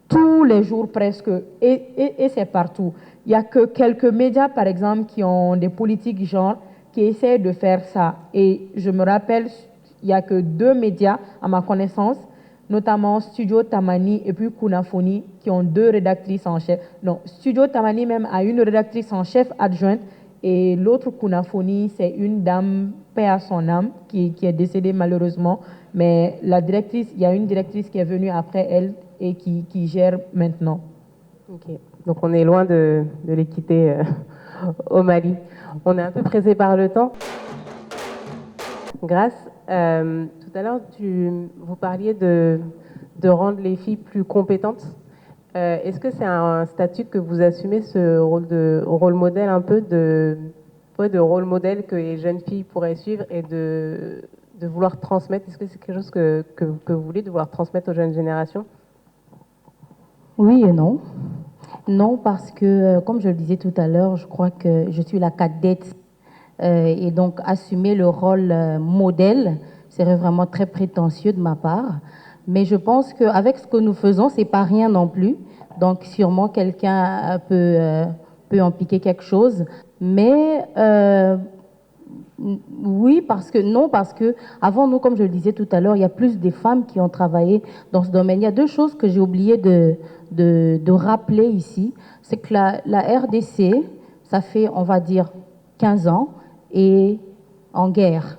tous les jours presque, et c'est partout. Il n'y a que quelques médias, par exemple, qui ont des politiques genre, qui essaient de faire ça. Et je me rappelle, il n'y a que 2 médias, à ma connaissance, notamment Studio Tamani et puis Kunafoni, qui ont 2 rédactrices en chef. Non, Studio Tamani même a une rédactrice en chef adjointe, et l'autre Kunafoni, c'est une dame, paix à son âme, qui est décédée malheureusement. Mais la directrice, il y a une directrice qui est venue après elle et qui gère maintenant. Ok. Donc on est loin de l'équité au Mali. On est un peu pressé par le temps. Grâce. Tout à l'heure, vous parliez de rendre les filles plus compétentes. Est-ce que c'est un statut que vous assumez, ce rôle modèle un peu de rôle modèle que les jeunes filles pourraient suivre et de vouloir transmettre? Est-ce que c'est quelque chose que vous voulez, de vouloir transmettre aux jeunes générations? Oui et non. Non, parce que, comme je le disais tout à l'heure, je crois que je suis la cadette. Et donc, assumer le rôle modèle serait vraiment très prétentieux de ma part. Mais je pense qu'avec ce que nous faisons, c'est pas rien non plus. Donc, sûrement, quelqu'un peut en piquer quelque chose. Mais oui, parce que avant nous, comme je le disais tout à l'heure, il y a plus de femmes qui ont travaillé dans ce domaine. Il y a 2 choses que j'ai oublié de rappeler ici. C'est que la RDC, ça fait, on va dire, 15 ans, et en guerre.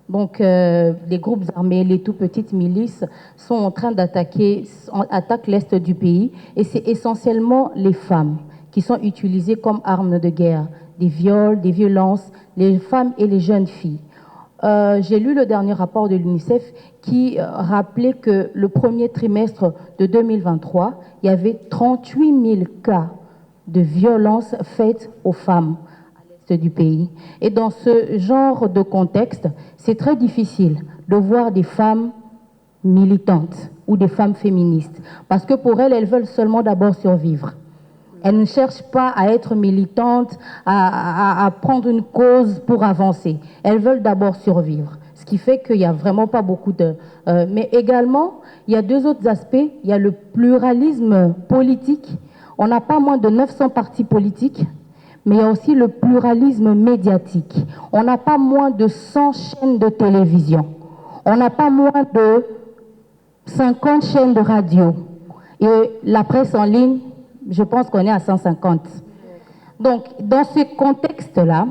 Donc, les groupes armés, les tout petites milices sont en train attaquent l'est du pays, et c'est essentiellement les femmes qui sont utilisées comme armes de guerre, des viols, des violences, les femmes et les jeunes filles. J'ai lu le dernier rapport de l'UNICEF qui rappelait que le premier trimestre de 2023, il y avait 38 000 cas de violences faites aux femmes à l'est du pays. Et dans ce genre de contexte, c'est très difficile de voir des femmes militantes ou des femmes féministes, parce que pour elles, elles veulent seulement d'abord survivre. Elles ne cherchent pas à être militantes, à prendre une cause pour avancer. Elles veulent d'abord survivre. Ce qui fait qu'il n'y a vraiment pas beaucoup de... mais également, il y a deux autres aspects. Il y a le pluralisme politique. On n'a pas moins de 900 partis politiques, mais il y a aussi le pluralisme médiatique. On n'a pas moins de 100 chaînes de télévision. On n'a pas moins de 50 chaînes de radio. Et la presse en ligne, je pense qu'on est à 150. Donc, dans ce contexte-là,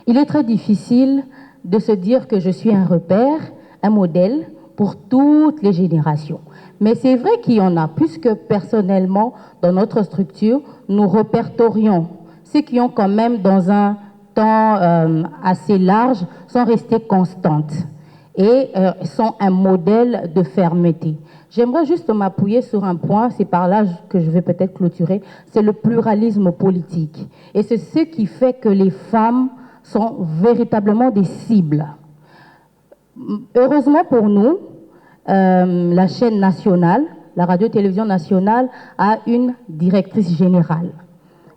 il est très difficile de se dire que je suis un repère, un modèle pour toutes les générations. Mais c'est vrai qu'il y en a, puisque personnellement, dans notre structure, nous répertorions ceux qui ont quand même, dans un temps assez large, sont restés constantes et sont un modèle de fermeté. J'aimerais juste m'appuyer sur un point, c'est par là que je vais peut-être clôturer, c'est le pluralisme politique. Et c'est ce qui fait que les femmes sont véritablement des cibles. Heureusement pour nous, la chaîne nationale, la radio-télévision nationale, a une directrice générale.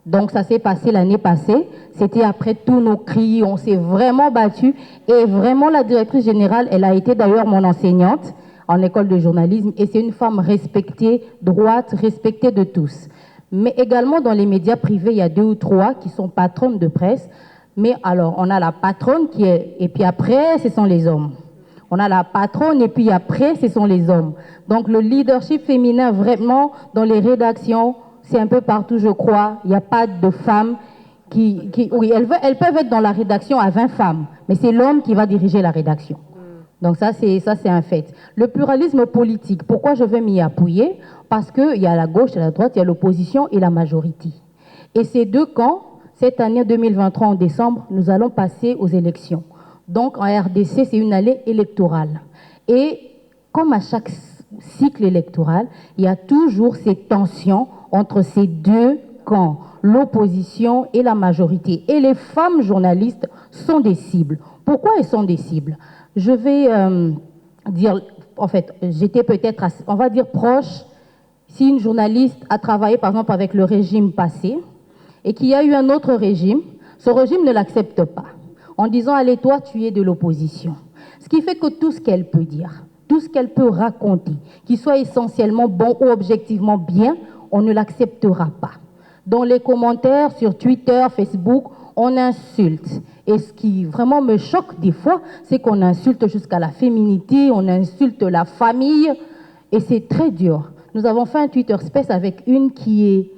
Donc ça s'est passé l'année passée, c'était après tous nos cris, on s'est vraiment battus, et vraiment la directrice générale, elle a été d'ailleurs mon enseignante en école de journalisme, et c'est une femme respectée, droite, respectée de tous. Mais également dans les médias privés, il y a 2 ou 3 qui sont patronnes de presse, mais alors on a la patronne qui est, et puis après ce sont les hommes. On a la patronne et puis après ce sont les hommes. Donc le leadership féminin vraiment dans les rédactions, c'est un peu partout je crois, il n'y a pas de femmes oui, elles peuvent être dans la rédaction à 20 femmes, mais c'est l'homme qui va diriger la rédaction. Donc ça c'est un fait. Le pluralisme politique, pourquoi je vais m'y appuyer? Parce qu'il y a la gauche et la droite, il y a l'opposition et la majorité. Et ces deux camps, cette année 2023 en décembre, nous allons passer aux élections. Donc en RDC, c'est une année électorale. Et comme à chaque cycle électoral, il y a toujours ces tensions entre ces deux camps, l'opposition et la majorité. Et les femmes journalistes sont des cibles. Pourquoi elles sont des cibles? Je vais dire, en fait, j'étais peut-être, on va dire, proche, si une journaliste a travaillé, par exemple, avec le régime passé, et qu'il y a eu un autre régime, ce régime ne l'accepte pas, en disant, allez, toi, tu es de l'opposition. Ce qui fait que tout ce qu'elle peut dire, tout ce qu'elle peut raconter, qu'il soit essentiellement bon ou objectivement bien, on ne l'acceptera pas. Dans les commentaires sur Twitter, Facebook, on insulte. Et ce qui vraiment me choque des fois, c'est qu'on insulte jusqu'à la féminité, on insulte la famille, et c'est très dur. Nous avons fait un Twitter Space avec une qui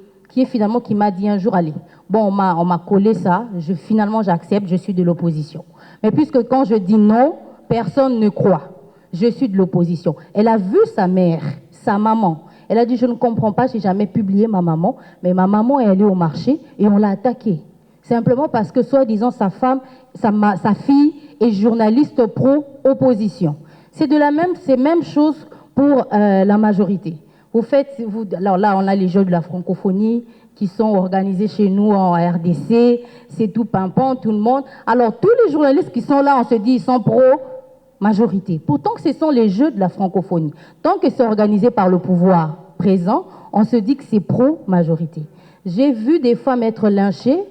m'a dit un jour, allez, bon, on m'a collé ça, finalement j'accepte, je suis de l'opposition. Mais puisque quand je dis non, personne ne croit, je suis de l'opposition. Elle a vu sa mère, sa maman. Elle a dit, je ne comprends pas, je n'ai jamais publié ma maman, mais ma maman est allée au marché et on l'a attaquée. Simplement parce que, soi-disant, sa fille est journaliste pro-opposition. C'est même chose pour la majorité. Alors là, on a les Jeux de la francophonie qui sont organisés chez nous en RDC, c'est tout pimpant, tout le monde. Alors, tous les journalistes qui sont là, on se dit, ils sont pro-majorité. Pourtant que ce sont les Jeux de la francophonie. Tant que c'est organisé par le pouvoir présent, on se dit que c'est pro-majorité. J'ai vu des femmes être lynchées,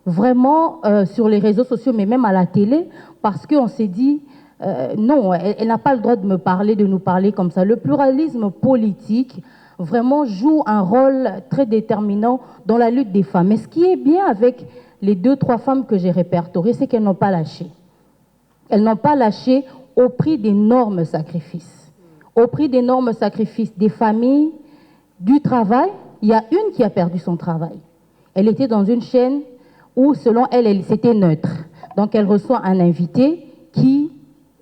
vraiment sur les réseaux sociaux, mais même à la télé, parce qu'on s'est dit, non, elle n'a pas le droit de nous parler comme ça. Le pluralisme politique vraiment joue un rôle très déterminant dans la lutte des femmes. Mais ce qui est bien avec les 2-3 femmes que j'ai répertoriées, c'est qu'elles n'ont pas lâché. Elles n'ont pas lâché au prix d'énormes sacrifices. Au prix d'énormes sacrifices des familles, du travail. Il y a une qui a perdu son travail. Elle était dans une chaîne où, selon elle, c'était neutre. Donc, elle reçoit un invité qui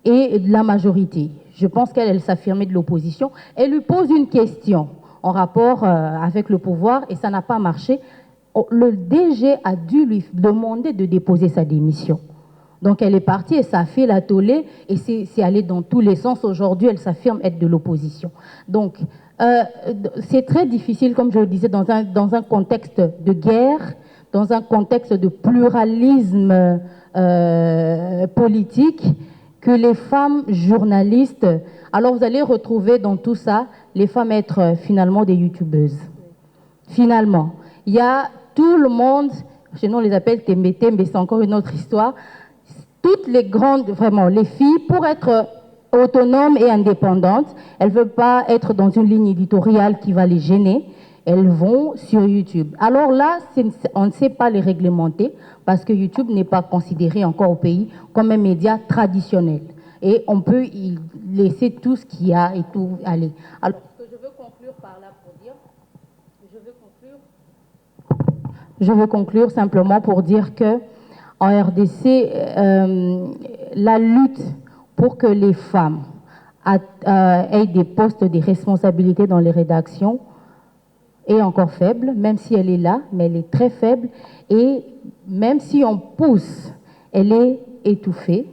est de la majorité. Je pense qu'elle s'affirmait de l'opposition. Elle lui pose une question en rapport avec le pouvoir et ça n'a pas marché. le DG a dû lui demander de déposer sa démission. Donc elle est partie et ça a fait la tollée et c'est allé dans tous les sens. Aujourd'hui, elle s'affirme être de l'opposition. Donc c'est très difficile, comme je le disais, dans un contexte de guerre, dans un contexte de pluralisme politique, que les femmes journalistes, alors vous allez retrouver dans tout ça les femmes être finalement des youtubeuses. Finalement, il y a tout le monde, chez nous on les appelle Témbé, mais c'est encore une autre histoire. Toutes les grandes, vraiment, les filles, pour être autonomes et indépendantes, elles ne veulent pas être dans une ligne éditoriale qui va les gêner. Elles vont sur YouTube. Alors là, on ne sait pas les réglementer parce que YouTube n'est pas considéré encore au pays comme un média traditionnel. Et on peut y laisser tout ce qu'il y a et tout aller. Alors, ce que je veux conclure par là pour dire, je veux conclure simplement pour dire que en RDC, la lutte pour que les femmes aient des postes de responsabilité dans les rédactions est encore faible, même si elle est là, mais elle est très faible. Et même si on pousse, elle est étouffée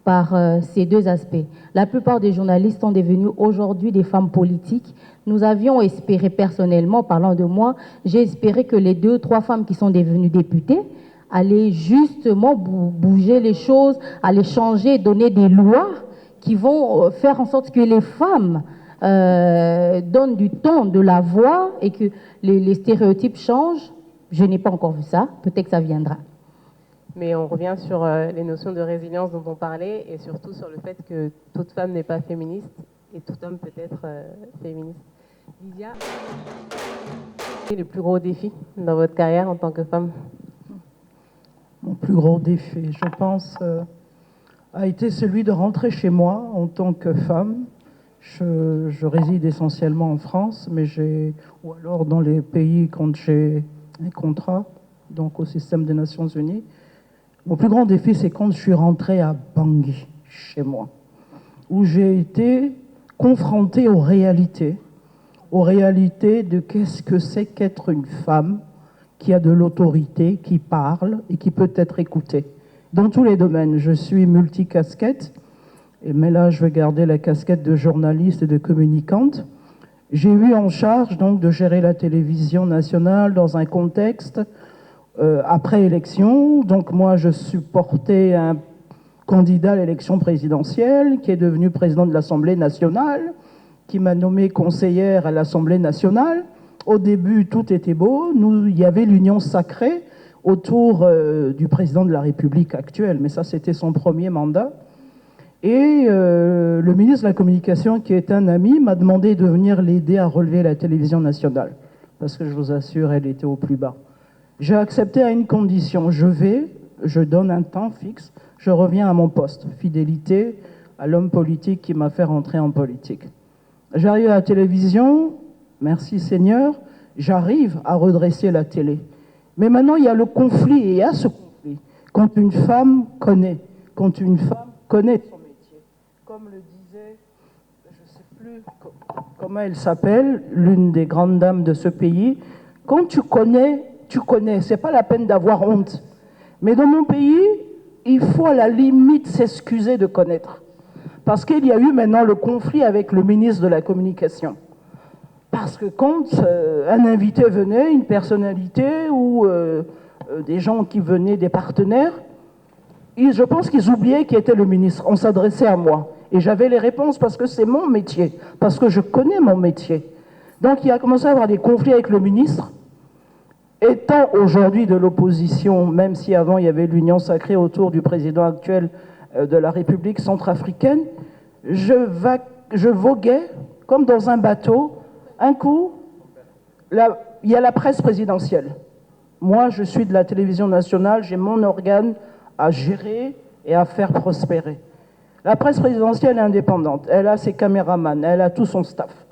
par ces deux aspects. La plupart des journalistes sont devenus aujourd'hui des femmes politiques. Nous avions espéré personnellement, parlant de moi, j'ai espéré que les 2-3 femmes qui sont devenues députées allaient justement bouger les choses, aller changer, donner des lois qui vont faire en sorte que les femmes donnent du ton, de la voix et que les stéréotypes changent. Je n'ai pas encore vu ça, peut-être que ça viendra. Mais on revient sur les notions de résilience dont on parlait et surtout sur le fait que toute femme n'est pas féministe et tout homme peut être féministe. Lydia, quel est le plus gros défi dans votre carrière en tant que femme? Mon plus gros défi, je pense, a été celui de rentrer chez moi en tant que femme. Je réside essentiellement en France, mais ou alors dans les pays quand j'ai un contrat, donc au système des Nations Unies. Mon plus grand défi, c'est quand je suis rentrée à Bangui, chez moi, où j'ai été confrontée aux réalités de qu'est-ce que c'est qu'être une femme qui a de l'autorité, qui parle et qui peut être écoutée. Dans tous les domaines, je suis multicasquette, mais là, je vais garder la casquette de journaliste et de communicante. J'ai eu en charge donc de gérer la télévision nationale dans un contexte après élection. Donc moi, je supportais un candidat à l'élection présidentielle qui est devenu président de l'Assemblée nationale, qui m'a nommée conseillère à l'Assemblée nationale. Au début, tout était beau. Il y avait l'union sacrée autour du président de la République actuelle, mais ça, c'était son premier mandat. Et le ministre de la Communication, qui est un ami, m'a demandé de venir l'aider à relever la télévision nationale, parce que je vous assure, elle était au plus bas. J'ai accepté à une condition, je donne un temps fixe, je reviens à mon poste, fidélité à l'homme politique qui m'a fait rentrer en politique. J'arrive à la télévision, merci Seigneur, j'arrive à redresser la télé. Mais maintenant, il y a le conflit, et il y a ce conflit. Quand une femme connaît son métier, comme le disait, je ne sais plus comment elle s'appelle, l'une des grandes dames de ce pays, quand tu connais, c'est pas la peine d'avoir honte. Mais dans mon pays, il faut à la limite s'excuser de connaître. Parce qu'il y a eu maintenant le conflit avec le ministre de la Communication. Parce que quand un invité venait, une personnalité ou des gens qui venaient, des partenaires, je pense qu'ils oubliaient qui était le ministre. On s'adressait à moi. Et j'avais les réponses parce que c'est mon métier, parce que je connais mon métier. Donc il a commencé à avoir des conflits avec le ministre. Étant aujourd'hui de l'opposition, même si avant il y avait l'union sacrée autour du président actuel de la République centrafricaine, je voguais comme dans un bateau. Un coup, il y a la presse présidentielle. Moi, je suis de la télévision nationale, j'ai mon organe à gérer et à faire prospérer. La presse présidentielle est indépendante, elle a ses caméramans, elle a tout son staff.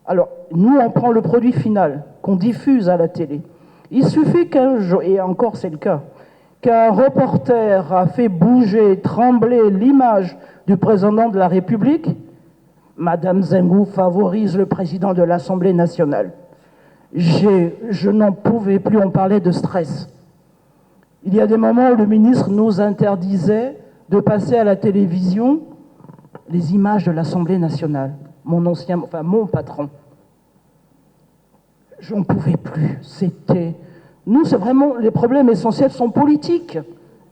Alors, nous, on prend le produit final qu'on diffuse à la télé. Il suffit qu'un jour, et encore c'est le cas, qu'un reporter a fait bouger, trembler l'image du président de la République, Madame Zengou favorise le président de l'Assemblée nationale. Je n'en pouvais plus, on parlait de stress. Il y a des moments où le ministre nous interdisait de passer à la télévision les images de l'Assemblée nationale. Mon patron. J'en pouvais plus. Nous, c'est vraiment, les problèmes essentiels sont politiques.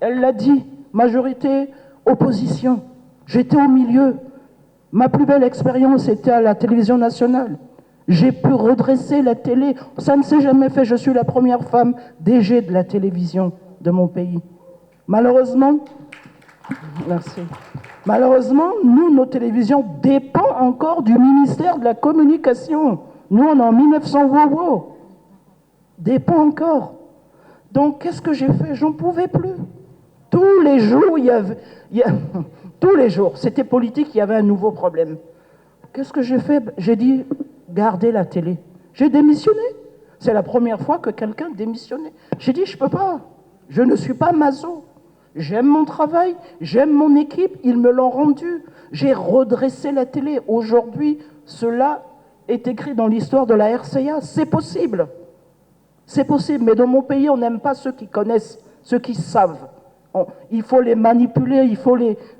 Elle l'a dit, majorité, opposition. J'étais au milieu. Ma plus belle expérience était à la télévision nationale. J'ai pu redresser la télé. Ça ne s'est jamais fait. Je suis la première femme DG de la télévision de mon pays. Malheureusement, merci. Malheureusement, nos télévisions dépendent encore du ministère de la Communication. Nous, on est en 1900, dépend encore. Donc, qu'est-ce que j'ai fait? J'en pouvais plus. Tous les jours, tous les jours, c'était politique, il y avait un nouveau problème. Qu'est-ce que j'ai fait? J'ai dit, gardez la télé. J'ai démissionné. C'est la première fois que quelqu'un démissionnait. J'ai dit, je ne peux pas. Je ne suis pas maso. J'aime mon travail, j'aime mon équipe, ils me l'ont rendu. J'ai redressé la télé. Aujourd'hui, cela est écrit dans l'histoire de la RCA. C'est possible. C'est possible, mais dans mon pays, on n'aime pas ceux qui connaissent, ceux qui savent. Il faut les manipuler,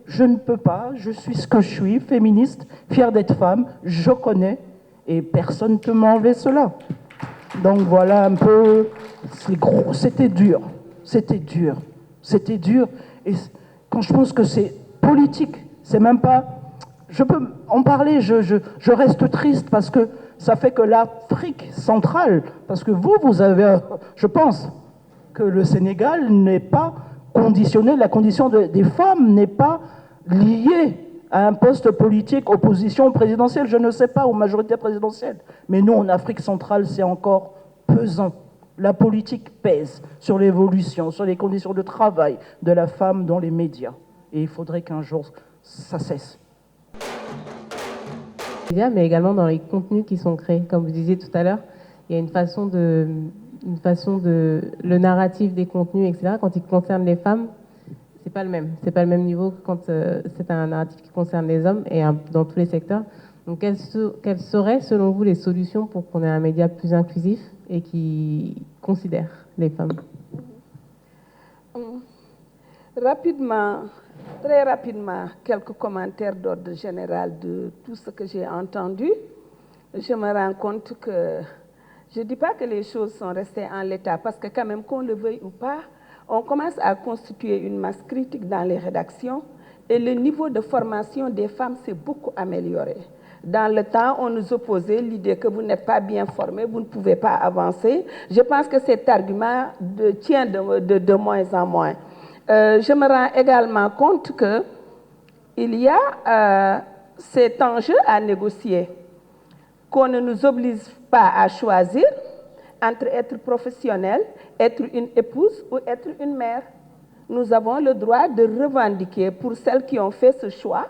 Je ne peux pas, je suis ce que je suis, féministe, fière d'être femme, je connais, et personne ne peut m'enlever cela. Donc voilà un peu, c'est gros, c'était dur, et quand je pense que c'est politique, c'est même pas, je peux en parler, je reste triste parce que ça fait que l'Afrique centrale, parce que vous avez, je pense que le Sénégal n'est pas conditionné, la condition des femmes n'est pas liée à un poste politique, opposition présidentielle, je ne sais pas, ou majorité présidentielle. Mais nous, en Afrique centrale, c'est encore pesant. La politique pèse sur l'évolution, sur les conditions de travail de la femme dans les médias. Et il faudrait qu'un jour, ça cesse. Mais également dans les contenus qui sont créés. Comme vous disiez tout à l'heure, il y a le narratif des contenus, etc. Quand il concerne les femmes, c'est pas le même. C'est pas le même niveau que quand c'est un narratif qui concerne les hommes et dans tous les secteurs. Donc, quelles seraient, selon vous, les solutions pour qu'on ait un média plus inclusif et qui considère les femmes? Rapidement, très rapidement, quelques commentaires d'ordre général de tout ce que j'ai entendu. Je me rends compte que je ne dis pas que les choses sont restées en l'état, parce que quand même, qu'on le veuille ou pas, on commence à constituer une masse critique dans les rédactions et le niveau de formation des femmes s'est beaucoup amélioré. Dans le temps, on nous opposait l'idée que vous n'êtes pas bien formés, vous ne pouvez pas avancer. Je pense que cet argument tient de moins en moins. Je me rends également compte qu'il y a cet enjeu à négocier, qu'on ne nous oblige pas à choisir entre être professionnel, être une épouse ou être une mère. Nous avons le droit de revendiquer pour celles qui ont fait ce choix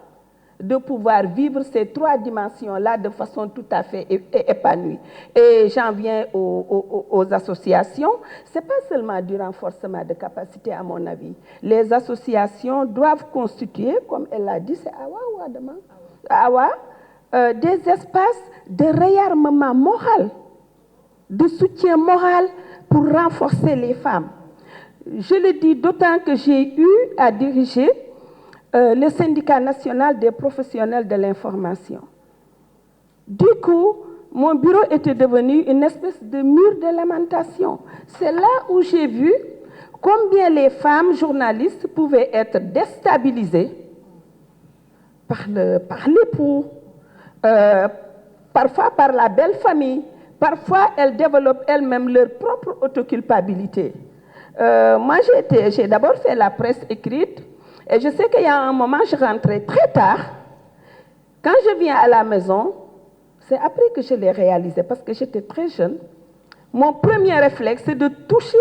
de pouvoir vivre ces trois dimensions-là de façon tout à fait épanouie. Et j'en viens aux associations. Ce n'est pas seulement du renforcement de capacité, à mon avis. Les associations doivent constituer, comme elle l'a dit, c'est Awa, des espaces de réarmement moral, de soutien moral pour renforcer les femmes. Je le dis d'autant que j'ai eu à diriger le syndicat national des professionnels de l'information. Du coup, mon bureau était devenu une espèce de mur de lamentation. C'est là où j'ai vu combien les femmes journalistes pouvaient être déstabilisées par l'époux, parfois par la belle famille, parfois elles développent elles-mêmes leur propre autoculpabilité. Moi, j'ai d'abord fait la presse écrite. Et je sais qu'il y a un moment, je rentrais très tard. Quand je viens à la maison, c'est après que je l'ai réalisé, parce que j'étais très jeune. Mon premier réflexe, c'est de toucher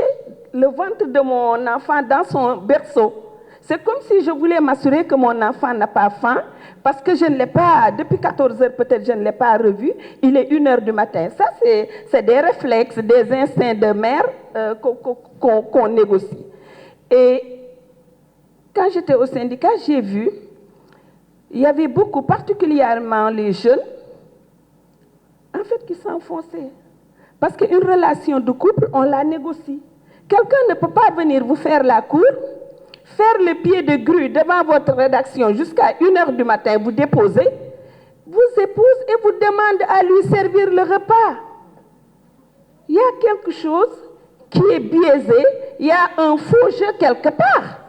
le ventre de mon enfant dans son berceau. C'est comme si je voulais m'assurer que mon enfant n'a pas faim, parce que je ne l'ai pas, depuis 14 heures peut-être, je ne l'ai pas revu. Il est 1 heure du matin. Ça, c'est des réflexes, des instincts de mère qu'on négocie. Et quand j'étais au syndicat, j'ai vu, il y avait beaucoup, particulièrement les jeunes, en fait, qui s'enfonçaient. Parce qu'une relation de couple, on la négocie. Quelqu'un ne peut pas venir vous faire la cour, faire le pied de grue devant votre rédaction jusqu'à 1h du matin, vous déposer, vous épouse et vous demande à lui servir le repas. Il y a quelque chose qui est biaisé, il y a un faux jeu quelque part.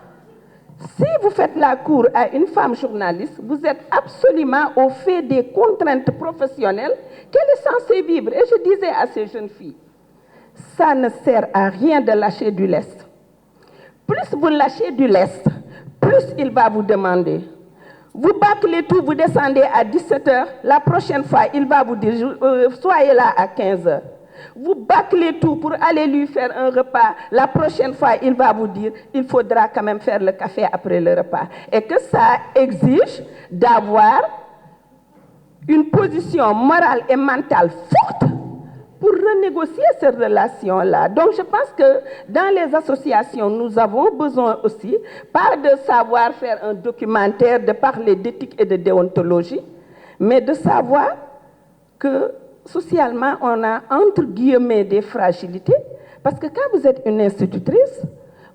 Si vous faites la cour à une femme journaliste, vous êtes absolument au fait des contraintes professionnelles qu'elle est censée vivre. Et je disais à ces jeunes filles, ça ne sert à rien de lâcher du lest. Plus vous lâchez du lest, plus il va vous demander. Vous bâclez tout, vous descendez à 17h, la prochaine fois, il va vous dire, soyez là à 15h. Vous bâclez tout pour aller lui faire un repas. La prochaine fois, il va vous dire, il faudra quand même faire le café après le repas. Et que ça exige d'avoir une position morale et mentale forte pour renégocier ces relations-là. Donc je pense que dans les associations, nous avons besoin aussi, pas de savoir faire un documentaire, de parler d'éthique et de déontologie, mais de savoir que socialement, on a entre guillemets des fragilités, parce que quand vous êtes une institutrice,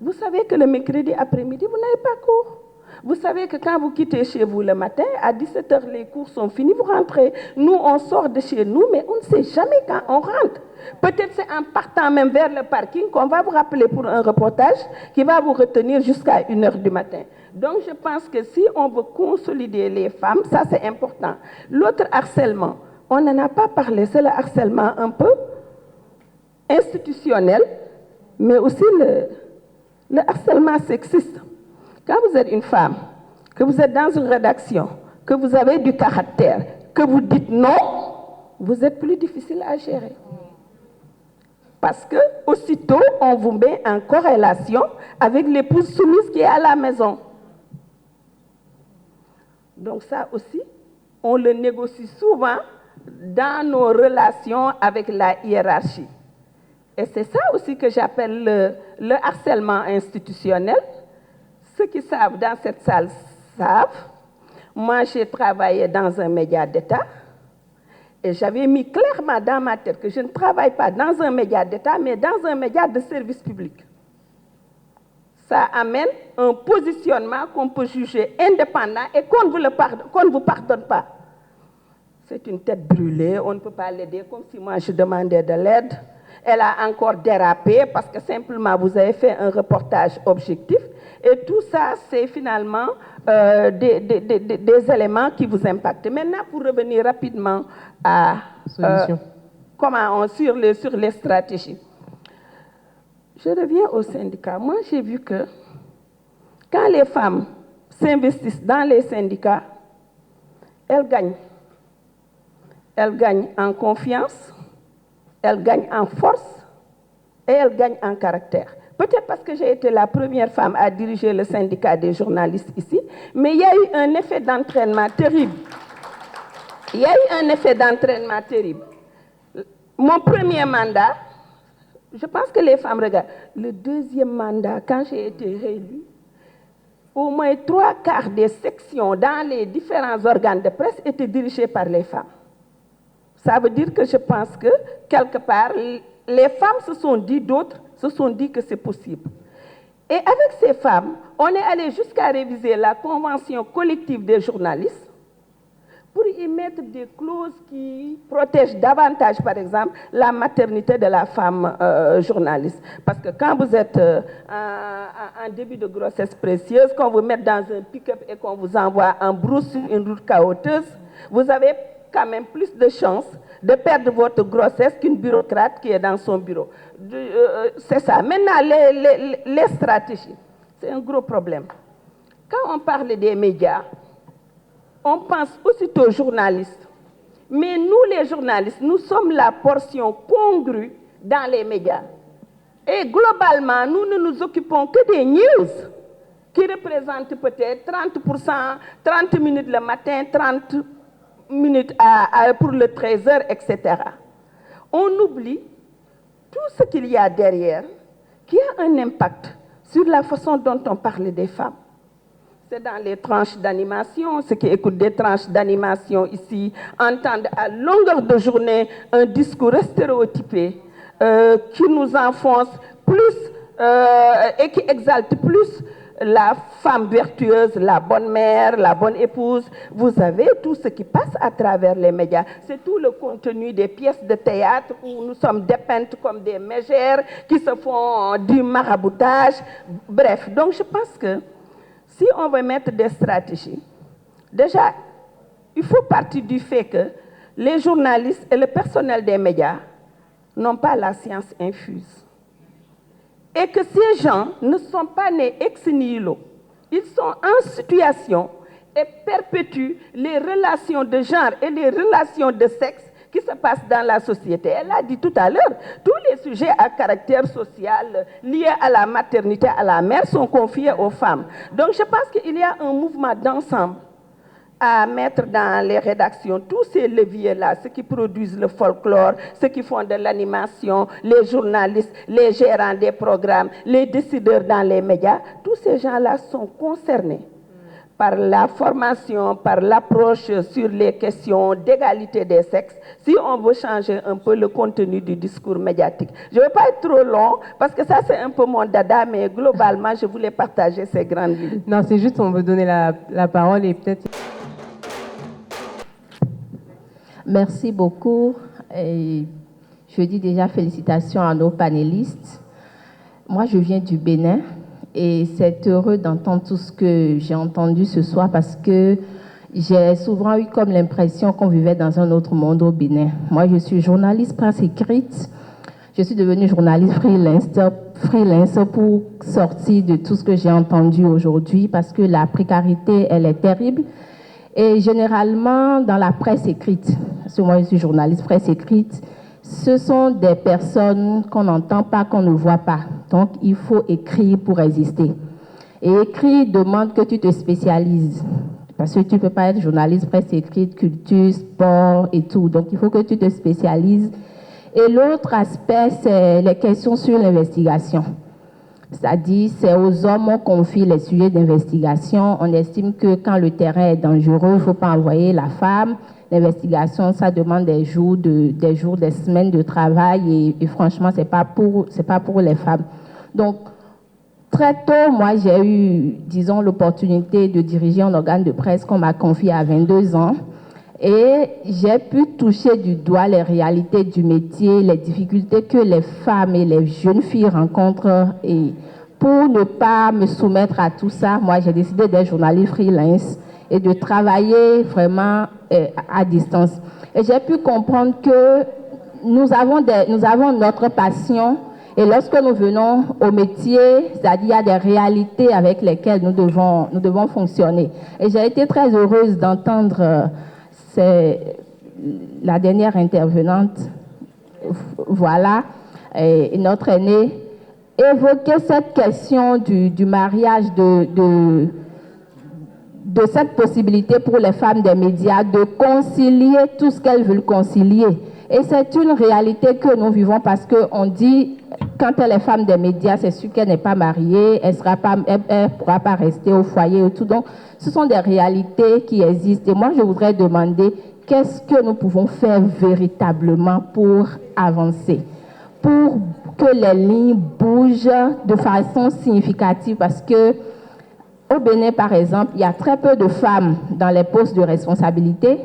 vous savez que le mercredi après-midi, vous n'avez pas cours. Vous savez que quand vous quittez chez vous le matin, à 17h, les cours sont finis, vous rentrez. Nous, on sort de chez nous, mais on ne sait jamais quand on rentre. Peut-être c'est en partant même vers le parking qu'on va vous rappeler pour un reportage qui va vous retenir jusqu'à 1h du matin. Donc, je pense que si on veut consolider les femmes, ça c'est important. L'autre harcèlement, on n'en a pas parlé, c'est le harcèlement un peu institutionnel, mais aussi le harcèlement sexiste. Quand vous êtes une femme, que vous êtes dans une rédaction, que vous avez du caractère, que vous dites non, vous êtes plus difficile à gérer. Parce que aussitôt, on vous met en corrélation avec l'épouse soumise qui est à la maison. Donc ça aussi, on le négocie souvent dans nos relations avec la hiérarchie. Et c'est ça aussi que j'appelle le harcèlement institutionnel. Ceux qui savent dans cette salle savent. Moi, j'ai travaillé dans un média d'État et j'avais mis clairement dans ma tête que je ne travaille pas dans un média d'État, mais dans un média de service public. Ça amène un positionnement qu'on peut juger indépendant et qu'on ne vous pardonne pas. C'est une tête brûlée, on ne peut pas l'aider comme si moi je demandais de l'aide. Elle a encore dérapé parce que simplement vous avez fait un reportage objectif. Et tout ça, c'est finalement des éléments qui vous impactent. Maintenant, pour revenir rapidement à sur les stratégies. Je reviens au syndicat. Moi, j'ai vu que quand les femmes s'investissent dans les syndicats, elles gagnent. Elles gagnent en confiance, elles gagnent en force et elles gagnent en caractère. Peut-être parce que j'ai été la première femme à diriger le syndicat des journalistes ici, mais il y a eu un effet d'entraînement terrible. Il y a eu un effet d'entraînement terrible. Mon premier mandat, je pense que les femmes regardent, le deuxième mandat, quand j'ai été réélue, au moins 3/4 des sections dans les différents organes de presse étaient dirigées par les femmes. Ça veut dire que je pense que, quelque part, les femmes se sont dit, d'autres se sont dit que c'est possible. Et avec ces femmes, on est allé jusqu'à réviser la convention collective des journalistes pour y mettre des clauses qui protègent davantage, par exemple, la maternité de la femme journaliste. Parce que quand vous êtes en début de grossesse précieuse, qu'on vous met dans un pick-up et qu'on vous envoie en brousse sur une route chaoteuse, vous avez quand même plus de chances de perdre votre grossesse qu'une bureaucrate qui est dans son bureau. C'est ça. Maintenant, les stratégies, c'est un gros problème. Quand on parle des médias, on pense aussitôt aux journalistes. Mais nous, les journalistes, nous sommes la portion congrue dans les médias. Et globalement, nous ne nous occupons que des news qui représentent peut-être 30%, 30 minutes le matin, 30 minutes pour le 13h, etc. On oublie tout ce qu'il y a derrière qui a un impact sur la façon dont on parle des femmes. c'est dans les tranches d'animation. Ceux qui écoutent des tranches d'animation ici entendent à longueur de journée un discours stéréotypé qui nous enfonce plus et qui exalte plus la femme vertueuse, la bonne mère, la bonne épouse. Vous avez tout ce qui passe à travers les médias. C'est tout le contenu des pièces de théâtre où nous sommes dépeintes comme des mégères qui se font du maraboutage. Bref, donc je pense que si on veut mettre des stratégies, déjà, il faut partir du fait que les journalistes et le personnel des médias n'ont pas la science infuse. Et que ces gens ne sont pas nés ex nihilo. Ils sont en situation et perpétuent les relations de genre et les relations de sexe qui se passent dans la société. Elle a dit tout à l'heure, tous les sujets à caractère social liés à la maternité, à la mère, sont confiés aux femmes. Donc je pense qu'il y a un mouvement d'ensemble à mettre dans les rédactions tous ces leviers-là, ceux qui produisent le folklore, ceux qui font de l'animation, les journalistes, les gérants des programmes, les décideurs dans les médias. Tous ces gens-là sont concernés par la formation, par l'approche sur les questions d'égalité des sexes, si on veut changer un peu le contenu du discours médiatique. Je ne vais pas être trop long, parce que ça c'est un peu mon dada, mais globalement, je voulais partager ces grandes lignes. Non, c'est juste on veut donner la parole et peut-être... Merci beaucoup. Et je dis déjà félicitations à nos panélistes. Moi, je viens du Bénin et c'est heureux d'entendre tout ce que j'ai entendu ce soir parce que j'ai souvent eu comme l'impression qu'on vivait dans un autre monde au Bénin. Moi, je suis journaliste presse écrite. Je suis devenue journaliste freelance pour sortir de tout ce que j'ai entendu aujourd'hui parce que la précarité, elle est terrible. Et généralement, dans la presse écrite, parce que moi je suis journaliste presse écrite, ce sont des personnes qu'on n'entend pas, qu'on ne voit pas. Donc, il faut écrire pour exister. Et écrire demande que tu te spécialises. Parce que tu ne peux pas être journaliste presse écrite, culture, sport et tout. Donc, il faut que tu te spécialises. Et l'autre aspect, c'est les questions sur l'investigation. C'est-à-dire, c'est aux hommes qu'on confie les sujets d'investigation. On estime que quand le terrain est dangereux, il ne faut pas envoyer la femme. L'investigation, ça demande des jours, des semaines de travail et franchement, c'est pas pour les femmes. Donc, très tôt, moi, j'ai eu, disons, l'opportunité de diriger un organe de presse qu'on m'a confié à 22 ans. Et j'ai pu toucher du doigt les réalités du métier, les difficultés que les femmes et les jeunes filles rencontrent. Et pour ne pas me soumettre à tout ça, moi, j'ai décidé d'être journaliste freelance et de travailler vraiment à distance. Et j'ai pu comprendre que nous avons notre passion. Et lorsque nous venons au métier, c'est-à-dire il y a des réalités avec lesquelles nous devons fonctionner. Et j'ai été très heureuse d'entendre... c'est la dernière intervenante, voilà, et notre aînée, évoquer cette question du mariage, de cette possibilité pour les femmes des médias de concilier tout ce qu'elles veulent concilier. Et c'est une réalité que nous vivons parce qu'on dit, quand elle est femme des médias, c'est sûr qu'elle n'est pas mariée, elle ne pourra pas rester au foyer et tout. Donc, ce sont des réalités qui existent. Et moi, je voudrais demander qu'est-ce que nous pouvons faire véritablement pour avancer, pour que les lignes bougent de façon significative parce que au Bénin, par exemple, il y a très peu de femmes dans les postes de responsabilité.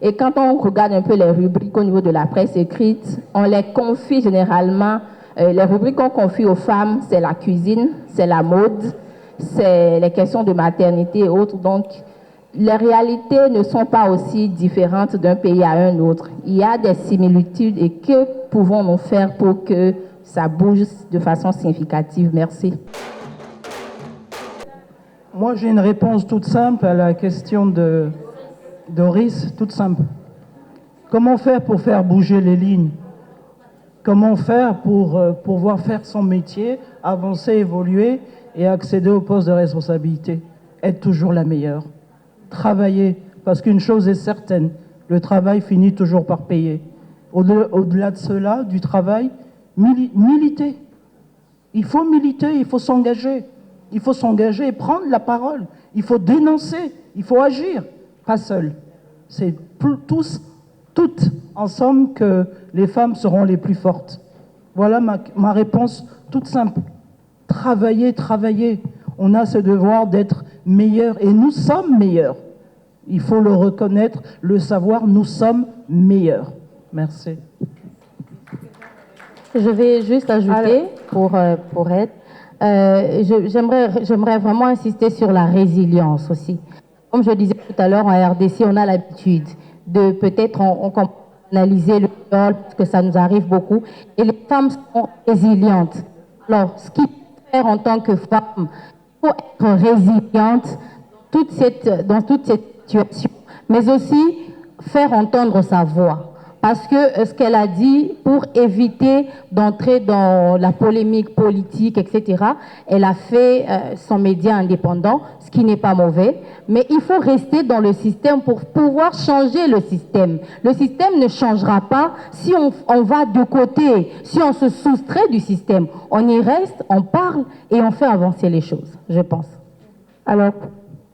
Et quand on regarde un peu les rubriques au niveau de la presse écrite, on les confie généralement, les rubriques qu'on confie aux femmes, c'est la cuisine, c'est la mode, c'est les questions de maternité et autres. Donc, les réalités ne sont pas aussi différentes d'un pays à un autre. Il y a des similitudes et que pouvons-nous faire pour que ça bouge de façon significative? Merci. Moi, j'ai une réponse toute simple à la question de Doris, toute simple. Comment faire pour faire bouger les lignes? Comment faire pour pouvoir faire son métier, avancer, évoluer et accéder au poste de responsabilité? Être toujours la meilleure. Travailler, parce qu'une chose est certaine, le travail finit toujours par payer. Au-delà de cela, du travail, militer. Il faut militer, il faut s'engager. Il faut s'engager et prendre la parole. Il faut dénoncer, il faut agir, pas seul. C'est tous, toutes ensemble que les femmes seront les plus fortes. Voilà ma réponse toute simple. Travailler, travailler. On a ce devoir d'être meilleurs et nous sommes meilleurs. Il faut le reconnaître, le savoir, nous sommes meilleurs. Merci. Je vais juste ajouter pour être. J'aimerais vraiment insister sur la résilience aussi. Comme je disais tout à l'heure, en RDC, on a l'habitude de peut-être on analyser le viol, parce que ça nous arrive beaucoup, et les femmes sont résilientes. Alors, ce qu'il faut faire en tant que femme, il faut être résiliente dans toute cette situation, mais aussi faire entendre sa voix. Parce que ce qu'elle a dit, pour éviter d'entrer dans la polémique politique, etc., elle a fait son média indépendant, ce qui n'est pas mauvais, mais il faut rester dans le système pour pouvoir changer le système. Le système ne changera pas si on va de côté, si on se soustrait du système. On y reste, on parle et on fait avancer les choses, je pense. Alors,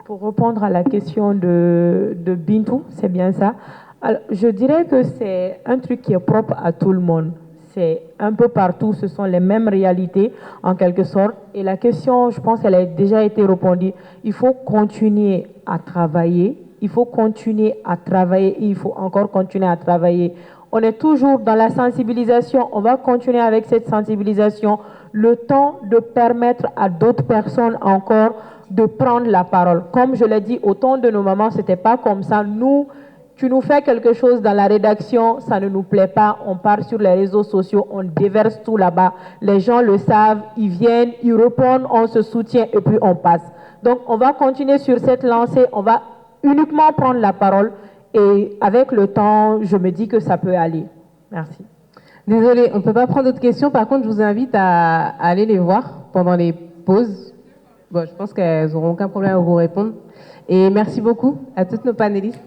pour répondre à la question de Bintou, c'est bien ça. Alors, je dirais que c'est un truc qui est propre à tout le monde. C'est un peu partout, ce sont les mêmes réalités en quelque sorte. Et la question, je pense qu'elle a déjà été répondue. Il faut continuer à travailler, il faut continuer à travailler et il faut encore continuer à travailler. On est toujours dans la sensibilisation, on va continuer avec cette sensibilisation, le temps de permettre à d'autres personnes encore de prendre la parole. Comme je l'ai dit, au temps de nos mamans, c'était pas comme ça. Nous, tu nous fais quelque chose dans la rédaction, ça ne nous plaît pas, on part sur les réseaux sociaux, on déverse tout là-bas. Les gens le savent, ils viennent, ils répondent, on se soutient et puis on passe. Donc on va continuer sur cette lancée, on va uniquement prendre la parole et avec le temps, je me dis que ça peut aller. Merci. Désolée, on ne peut pas prendre d'autres questions. Par contre, je vous invite à aller les voir pendant les pauses. Bon, je pense qu'elles n'auront aucun problème à vous répondre. Et merci beaucoup à toutes nos panélistes.